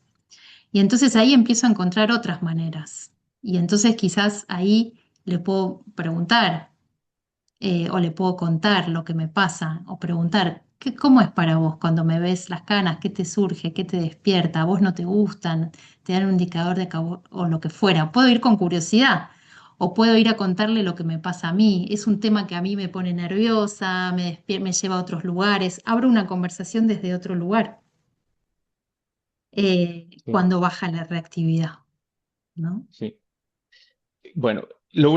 Y entonces ahí empiezo a encontrar otras maneras. Y entonces quizás ahí le puedo preguntar o le puedo contar lo que me pasa o preguntar, ¿cómo es para vos cuando me ves las canas? ¿Qué te surge? ¿Qué te despierta? ¿A vos no te gustan? ¿Te dan un indicador de o lo que fuera? Puedo ir con curiosidad o puedo ir a contarle lo que me pasa a mí. Es un tema que a mí me pone nerviosa, me lleva a otros lugares. Abro una conversación desde otro lugar Sí, cuando baja la reactividad, ¿no? sí. Bueno,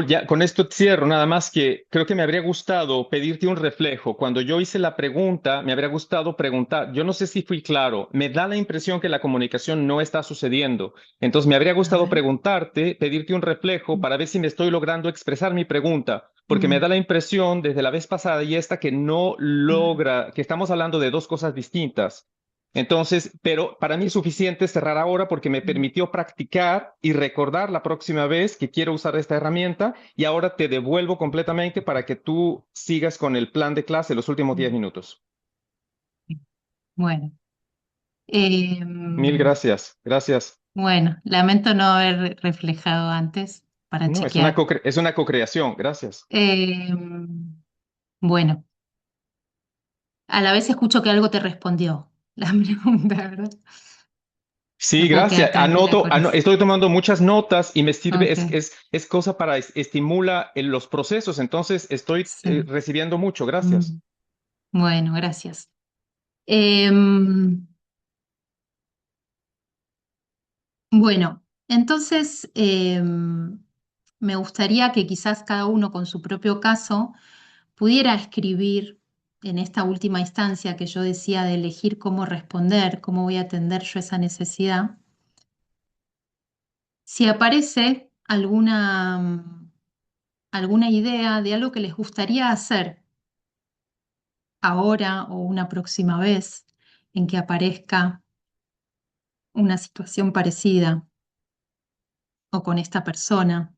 ya con esto cierro, nada más que creo que me habría gustado pedirte un reflejo. Cuando yo hice la pregunta, me habría gustado preguntar, yo no sé si fui claro, me da la impresión que la comunicación no está sucediendo. Entonces me habría A gustado ver. preguntarte, pedirte un reflejo para ver si me estoy logrando expresar mi pregunta, porque me Mm, da la impresión desde la vez pasada y esta que no logra, que estamos hablando de dos cosas distintas. Entonces, pero para mí es suficiente cerrar ahora porque me mm, permitió practicar y recordar la próxima vez que quiero usar esta herramienta y ahora te devuelvo completamente para que tú sigas con el plan de clase los últimos 10 mm. minutos. Bueno, Mil gracias. Gracias. bueno, lamento no haber reflejado antes para No, chequear. es una co-creación. Gracias. Bueno, a la vez escucho que algo te respondió la pregunta, ¿verdad? Sí, Me puedo quedar gracias. tranquila con eso. Estoy tomando muchas notas y me sirve, Ok, es cosa para, estimula los procesos, entonces estoy sí. recibiendo mucho. Gracias. Mm, Bueno, gracias. Em, bueno, entonces me gustaría que quizás cada uno con su propio caso pudiera escribir en esta última instancia que yo decía de elegir cómo responder, cómo voy a atender yo esa necesidad. Si aparece alguna idea de algo que les gustaría hacer ahora o una próxima vez en que aparezca una situación parecida o con esta persona,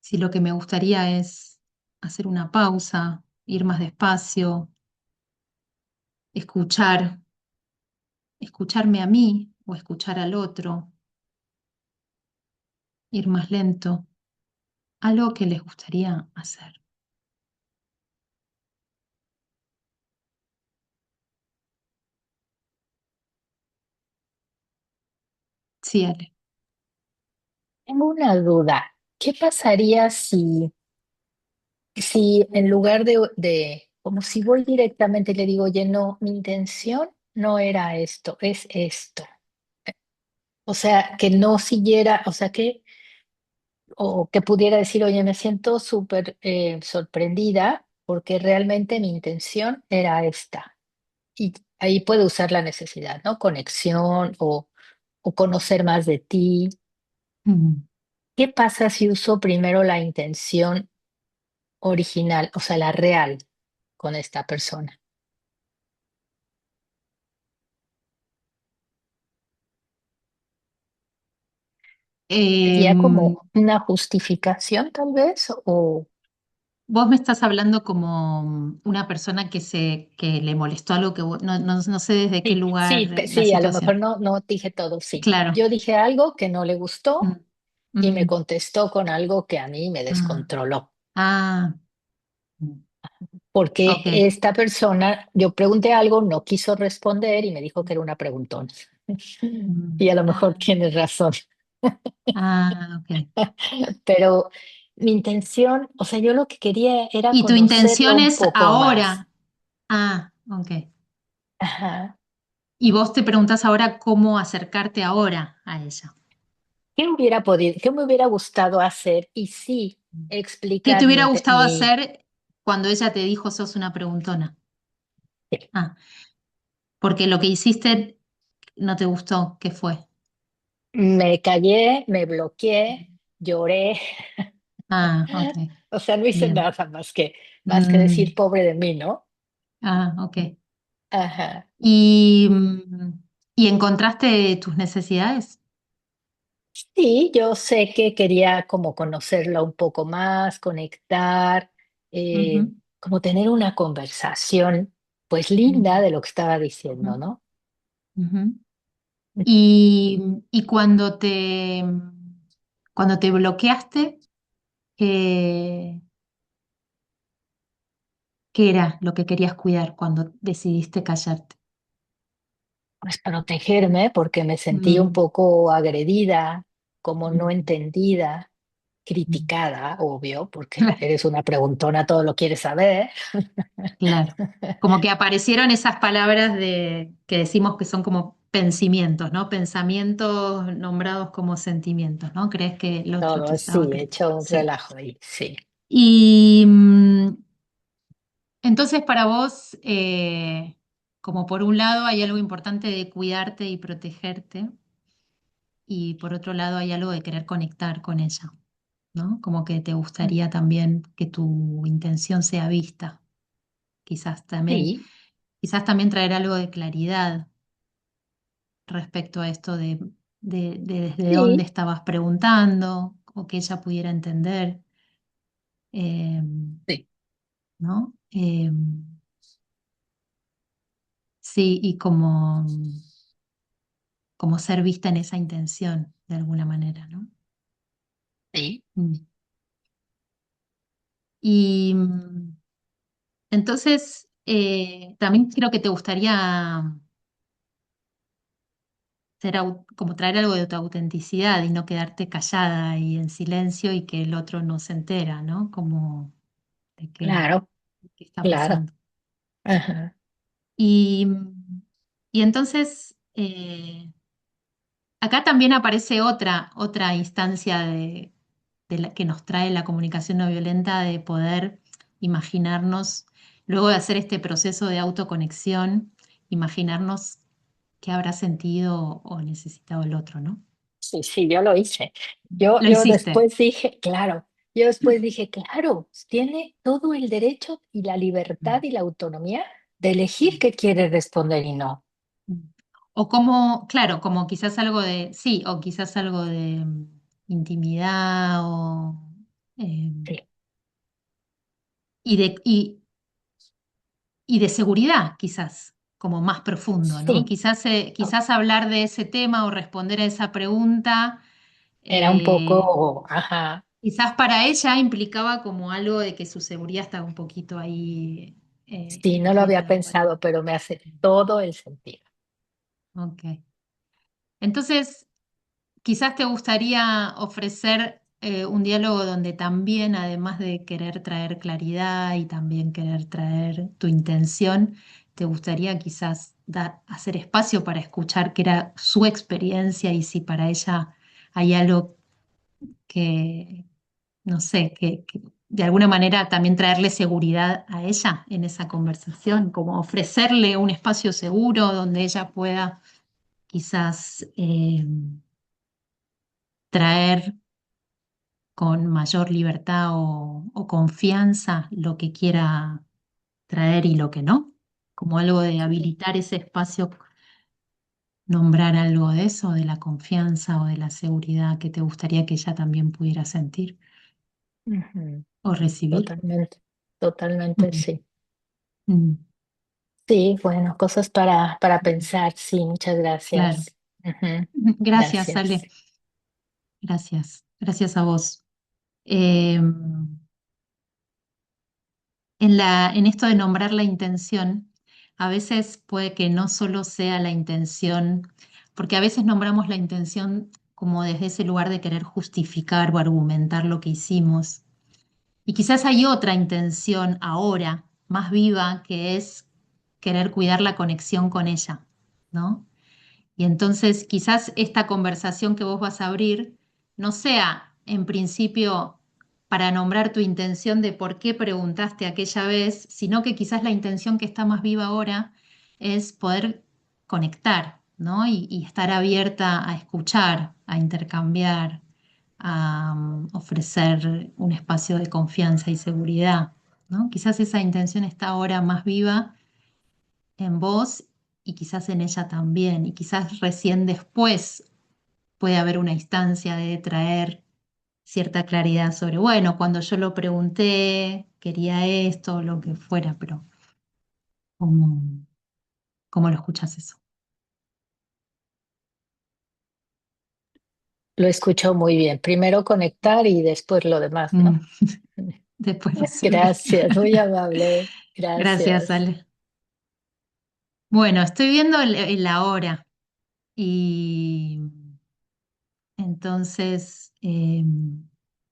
si lo que me gustaría es hacer una pausa, ir más despacio, escuchar, escucharme a mí o escuchar al otro, ir más lento, algo que les gustaría hacer. Sí, Ale. Tengo una duda. ¿Qué pasaría si en lugar como si voy directamente y le digo, oye, no, mi intención no era esto, es esto? O sea, que no siguiera, o sea, o que pudiera decir, oye, me siento súper sorprendida porque realmente mi intención era esta. Y ahí puedo usar la necesidad, ¿no? Conexión o conocer más de ti. Mm. ¿Qué pasa si uso primero la intención original, o sea, la real con esta persona? ¿Sería Em, como una justificación tal vez? O Vos me estás hablando como una persona que le molestó algo no sé desde qué sí, lugar sí, la sí, a lo mejor situación. no dije todo, sí. Claro. Yo dije algo que no le Mm, gustó y me ujú. contestó con algo que a mí me Ah, descontroló. ah, mm, Porque ok. esta persona, yo pregunté algo, no quiso responder y me dijo que era una preguntona. Y a lo mejor Ah, tienes razón. ok. Pero mi intención, o sea, yo lo que quería era Y tu conocerlo intención un es poco más. ahora. Ah, ok. Ajá. Y vos te preguntás ahora cómo acercarte ahora a ella. Qué me hubiera gustado hacer? Y sí, ¿Qué te explicar hubiera gustado hacer cuando ella te dijo sos una preguntona? Ah, porque lo que hiciste no te gustó. ¿Qué fue? me callé, me bloqueé, lloré. Ah, ok. O sea, no hice Bien. nada más que decir Mm, pobre de mí, ¿no? ok. Ajá. ¿Y, y encontraste tus necesidades? Sí, yo sé que quería como conocerla un poco más, conectar, Ujú, como tener una conversación, pues linda de lo que estaba diciendo, ujú, ¿no? ujú. Y cuando te bloqueaste, ¿qué, qué era lo que querías cuidar cuando decidiste callarte? Pues protegerme porque me sentí un Mm, poco agredida, como no mm, entendida, mm. criticada, obvio, porque Claro, eres una preguntona, todo lo quieres saber. claro. Como que aparecieron esas palabras que decimos que son como pensamientos, ¿no? Pensamientos nombrados como sentimientos, ¿no? ¿Crees que el otro Todo te estaba así, he criticando? hecho un Sí. relajo ahí, sí. Y entonces para vos, como por un lado hay algo importante de cuidarte y protegerte, y por otro lado hay algo de querer conectar con ella, ¿no? Como que te gustaría también que tu intención sea vista, quizás también, Sí, quizás también traer algo de claridad respecto a esto de desde dónde sí, estabas preguntando o que ella pudiera entender, eh, sí, ¿no? Sí, y como ser vista en esa intención, de alguna manera, ¿no? sí. Mm. Y entonces, también creo que te gustaría como traer algo de tu autenticidad y no quedarte callada y en silencio y que el otro no se entera, ¿no? Como de Claro, qué está claro. pasando. Ajá. Y, y entonces, acá también aparece otra instancia de la que nos trae la comunicación no violenta, de poder imaginarnos, luego de hacer este proceso de autoconexión, imaginarnos qué habrá sentido o necesitado el otro, ¿no? Sí, sí, yo lo hice. Yo, Lo yo hiciste. después dije, claro, yo después dije, claro, tiene todo el derecho y la libertad y la autonomía de elegir qué quiere responder y no. O como, claro, como quizás algo de, sí, o quizás algo de intimidad eh, Sí, y de seguridad, quizás, como más profundo, ¿no? sí, Quizás hablar de ese tema o responder a esa pregunta, era un eh, poco, ajá, quizás para ella implicaba como algo de que su seguridad estaba un poquito ahí sí, en no lo había juego. pensado, pero me hace todo el sentido. Ok. Entonces, quizás te gustaría ofrecer un diálogo donde también, además de querer traer claridad y también querer traer tu intención, te gustaría quizás hacer espacio para escuchar qué era su experiencia y si para ella hay algo que, no sé, que de alguna manera también traerle seguridad a ella en esa conversación, como ofrecerle un espacio seguro donde ella pueda quizás traer con mayor libertad o confianza lo que quiera traer y lo que no, como algo de habilitar ese espacio, nombrar algo de eso, de la confianza o de la seguridad que te gustaría que ella también pudiera sentir Ujú, o recibir. totalmente, totalmente, Mm, sí. mm, Sí, bueno, cosas para pensar, sí, muchas claro. gracias. Ujú, Gracias, Ale. gracias. Gracias. Gracias a vos. Eh, en esto de nombrar la intención, a veces puede que no solo sea la intención, porque a veces nombramos la intención como desde ese lugar de querer justificar o argumentar lo que hicimos. Y quizás hay otra intención ahora, más viva, que es querer cuidar la conexión con ella, ¿no? Y entonces quizás esta conversación que vos vas a abrir no sea en principio para nombrar tu intención de por qué preguntaste aquella vez, sino que quizás la intención que está más viva ahora es poder conectar, ¿no? Y estar abierta a escuchar, a intercambiar, a ofrecer un espacio de confianza y seguridad, ¿no? Quizás esa intención está ahora más viva en vos y quizás en ella también, y quizás recién después puede haber una instancia de traer cierta claridad sobre, bueno, cuando yo lo pregunté, quería esto, lo que fuera, pero ¿cómo, cómo lo escuchas eso? Lo escucho muy bien. Primero conectar y después lo demás, Mm, ¿no? después resolver. Gracias, muy amable. Gracias, Gracias. Ale. Bueno, estoy viendo la hora y entonces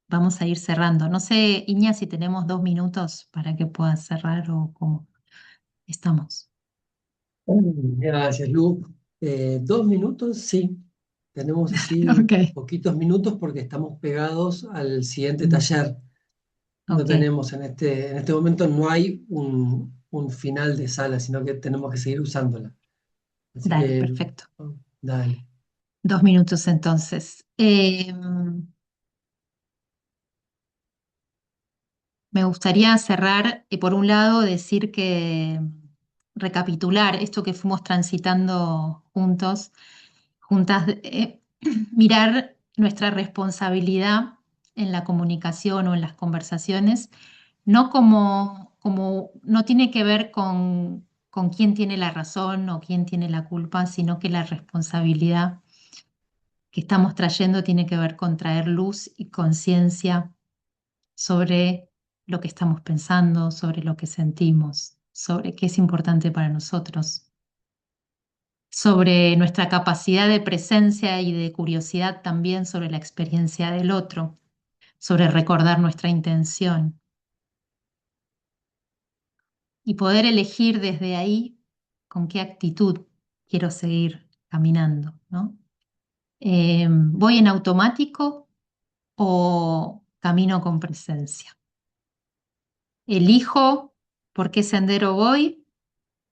vamos a ir cerrando. No sé, Iña, si tenemos 2 minutos para que puedas cerrar o cómo estamos. Gracias, Lu. 2 minutos, sí. Tenemos así Ok. poquitos minutos porque estamos pegados al siguiente taller. No Ok, tenemos en este momento no hay un final de sala, sino que tenemos que seguir usándola. Así dale, que, perfecto. dale. 2 minutos entonces. Me gustaría cerrar y por un lado decir que recapitular esto que fuimos transitando juntos, juntas, mirar nuestra responsabilidad en la comunicación o en las conversaciones, no no tiene que ver con quién tiene la razón o quién tiene la culpa, sino que la responsabilidad que estamos trayendo tiene que ver con traer luz y conciencia sobre lo que estamos pensando, sobre lo que sentimos, sobre qué es importante para nosotros, sobre nuestra capacidad de presencia y de curiosidad también sobre la experiencia del otro, sobre recordar nuestra intención y poder elegir desde ahí con qué actitud quiero seguir caminando, ¿no? ¿Voy en automático o camino con presencia? ¿Elijo por qué sendero voy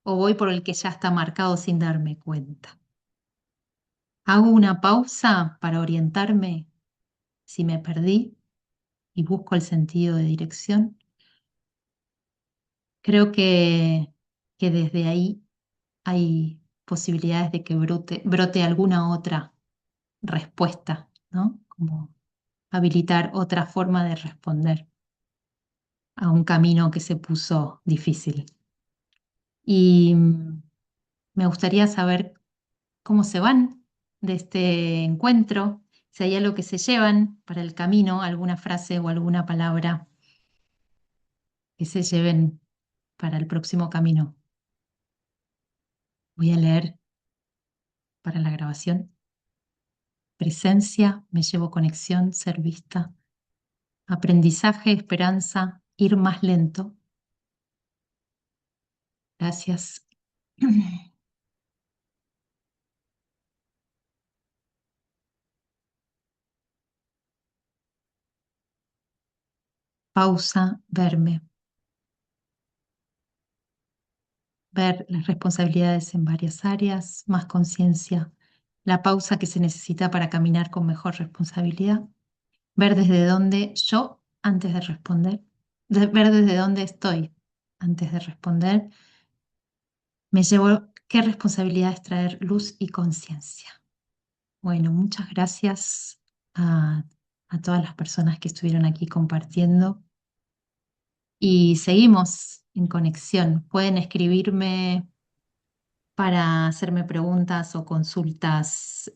o voy por el que ya está marcado sin darme cuenta? ¿Hago una pausa para orientarme si me perdí y busco el sentido de dirección? Creo que desde ahí hay posibilidades de que brote alguna otra respuesta, ¿no? Como habilitar otra forma de responder a un camino que se puso difícil. Y me gustaría saber cómo se van de este encuentro, si hay algo que se llevan para el camino, alguna frase o alguna palabra que se lleven para el próximo camino. Voy a leer para la grabación. Presencia, me llevo conexión, ser vista. Aprendizaje, esperanza, ir más lento. Gracias. Pausa, verme. Ver las responsabilidades en varias áreas, más conciencia, la pausa que se necesita para caminar con mejor responsabilidad, ver desde dónde yo antes de responder, ver desde dónde estoy antes de responder, me llevo qué responsabilidad es traer luz y conciencia. Bueno, muchas gracias a todas las personas que estuvieron aquí compartiendo y seguimos en conexión. Pueden escribirme para hacerme preguntas o consultas.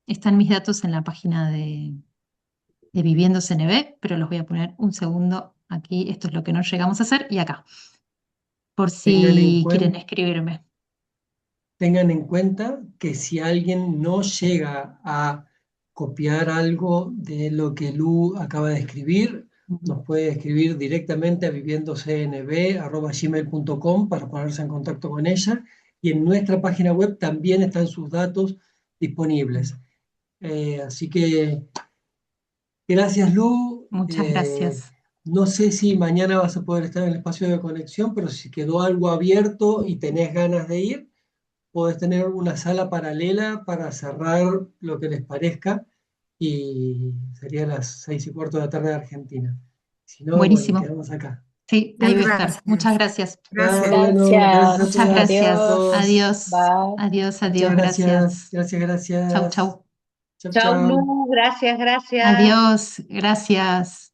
Están mis datos en la página de Viviendo CNB, pero los voy a poner un segundo aquí. Esto es lo que no llegamos a hacer y acá, por Tengan en si quieren cuenta, escribirme. tengan en cuenta que si alguien no llega a copiar algo de lo que Lu acaba de escribir, nos puede escribir directamente a viviendocnb@gmail.com para ponerse en contacto con ella. Y en nuestra página web también están sus datos disponibles. Así que gracias, Lu. Muchas gracias. No sé si mañana vas a poder estar en el espacio de conexión, pero si quedó algo abierto y tenés ganas de ir, podés tener una sala paralela para cerrar lo que les parezca y sería las 6:15 de la tarde de Argentina. Si no, bueno, Buenísimo. quedamos acá. Sí, ahí voy a estar. Muchas Gracias. gracias. Ah, bueno, gracias a Gracias. Muchas todas, a gracias. Adiós. todos. Adiós. Bye. Adiós, Muchas adiós. gracias, Gracias. gracias, Chau, gracias. chau. Chau, Chao, chau. Lu, gracias, gracias. Adiós. Gracias.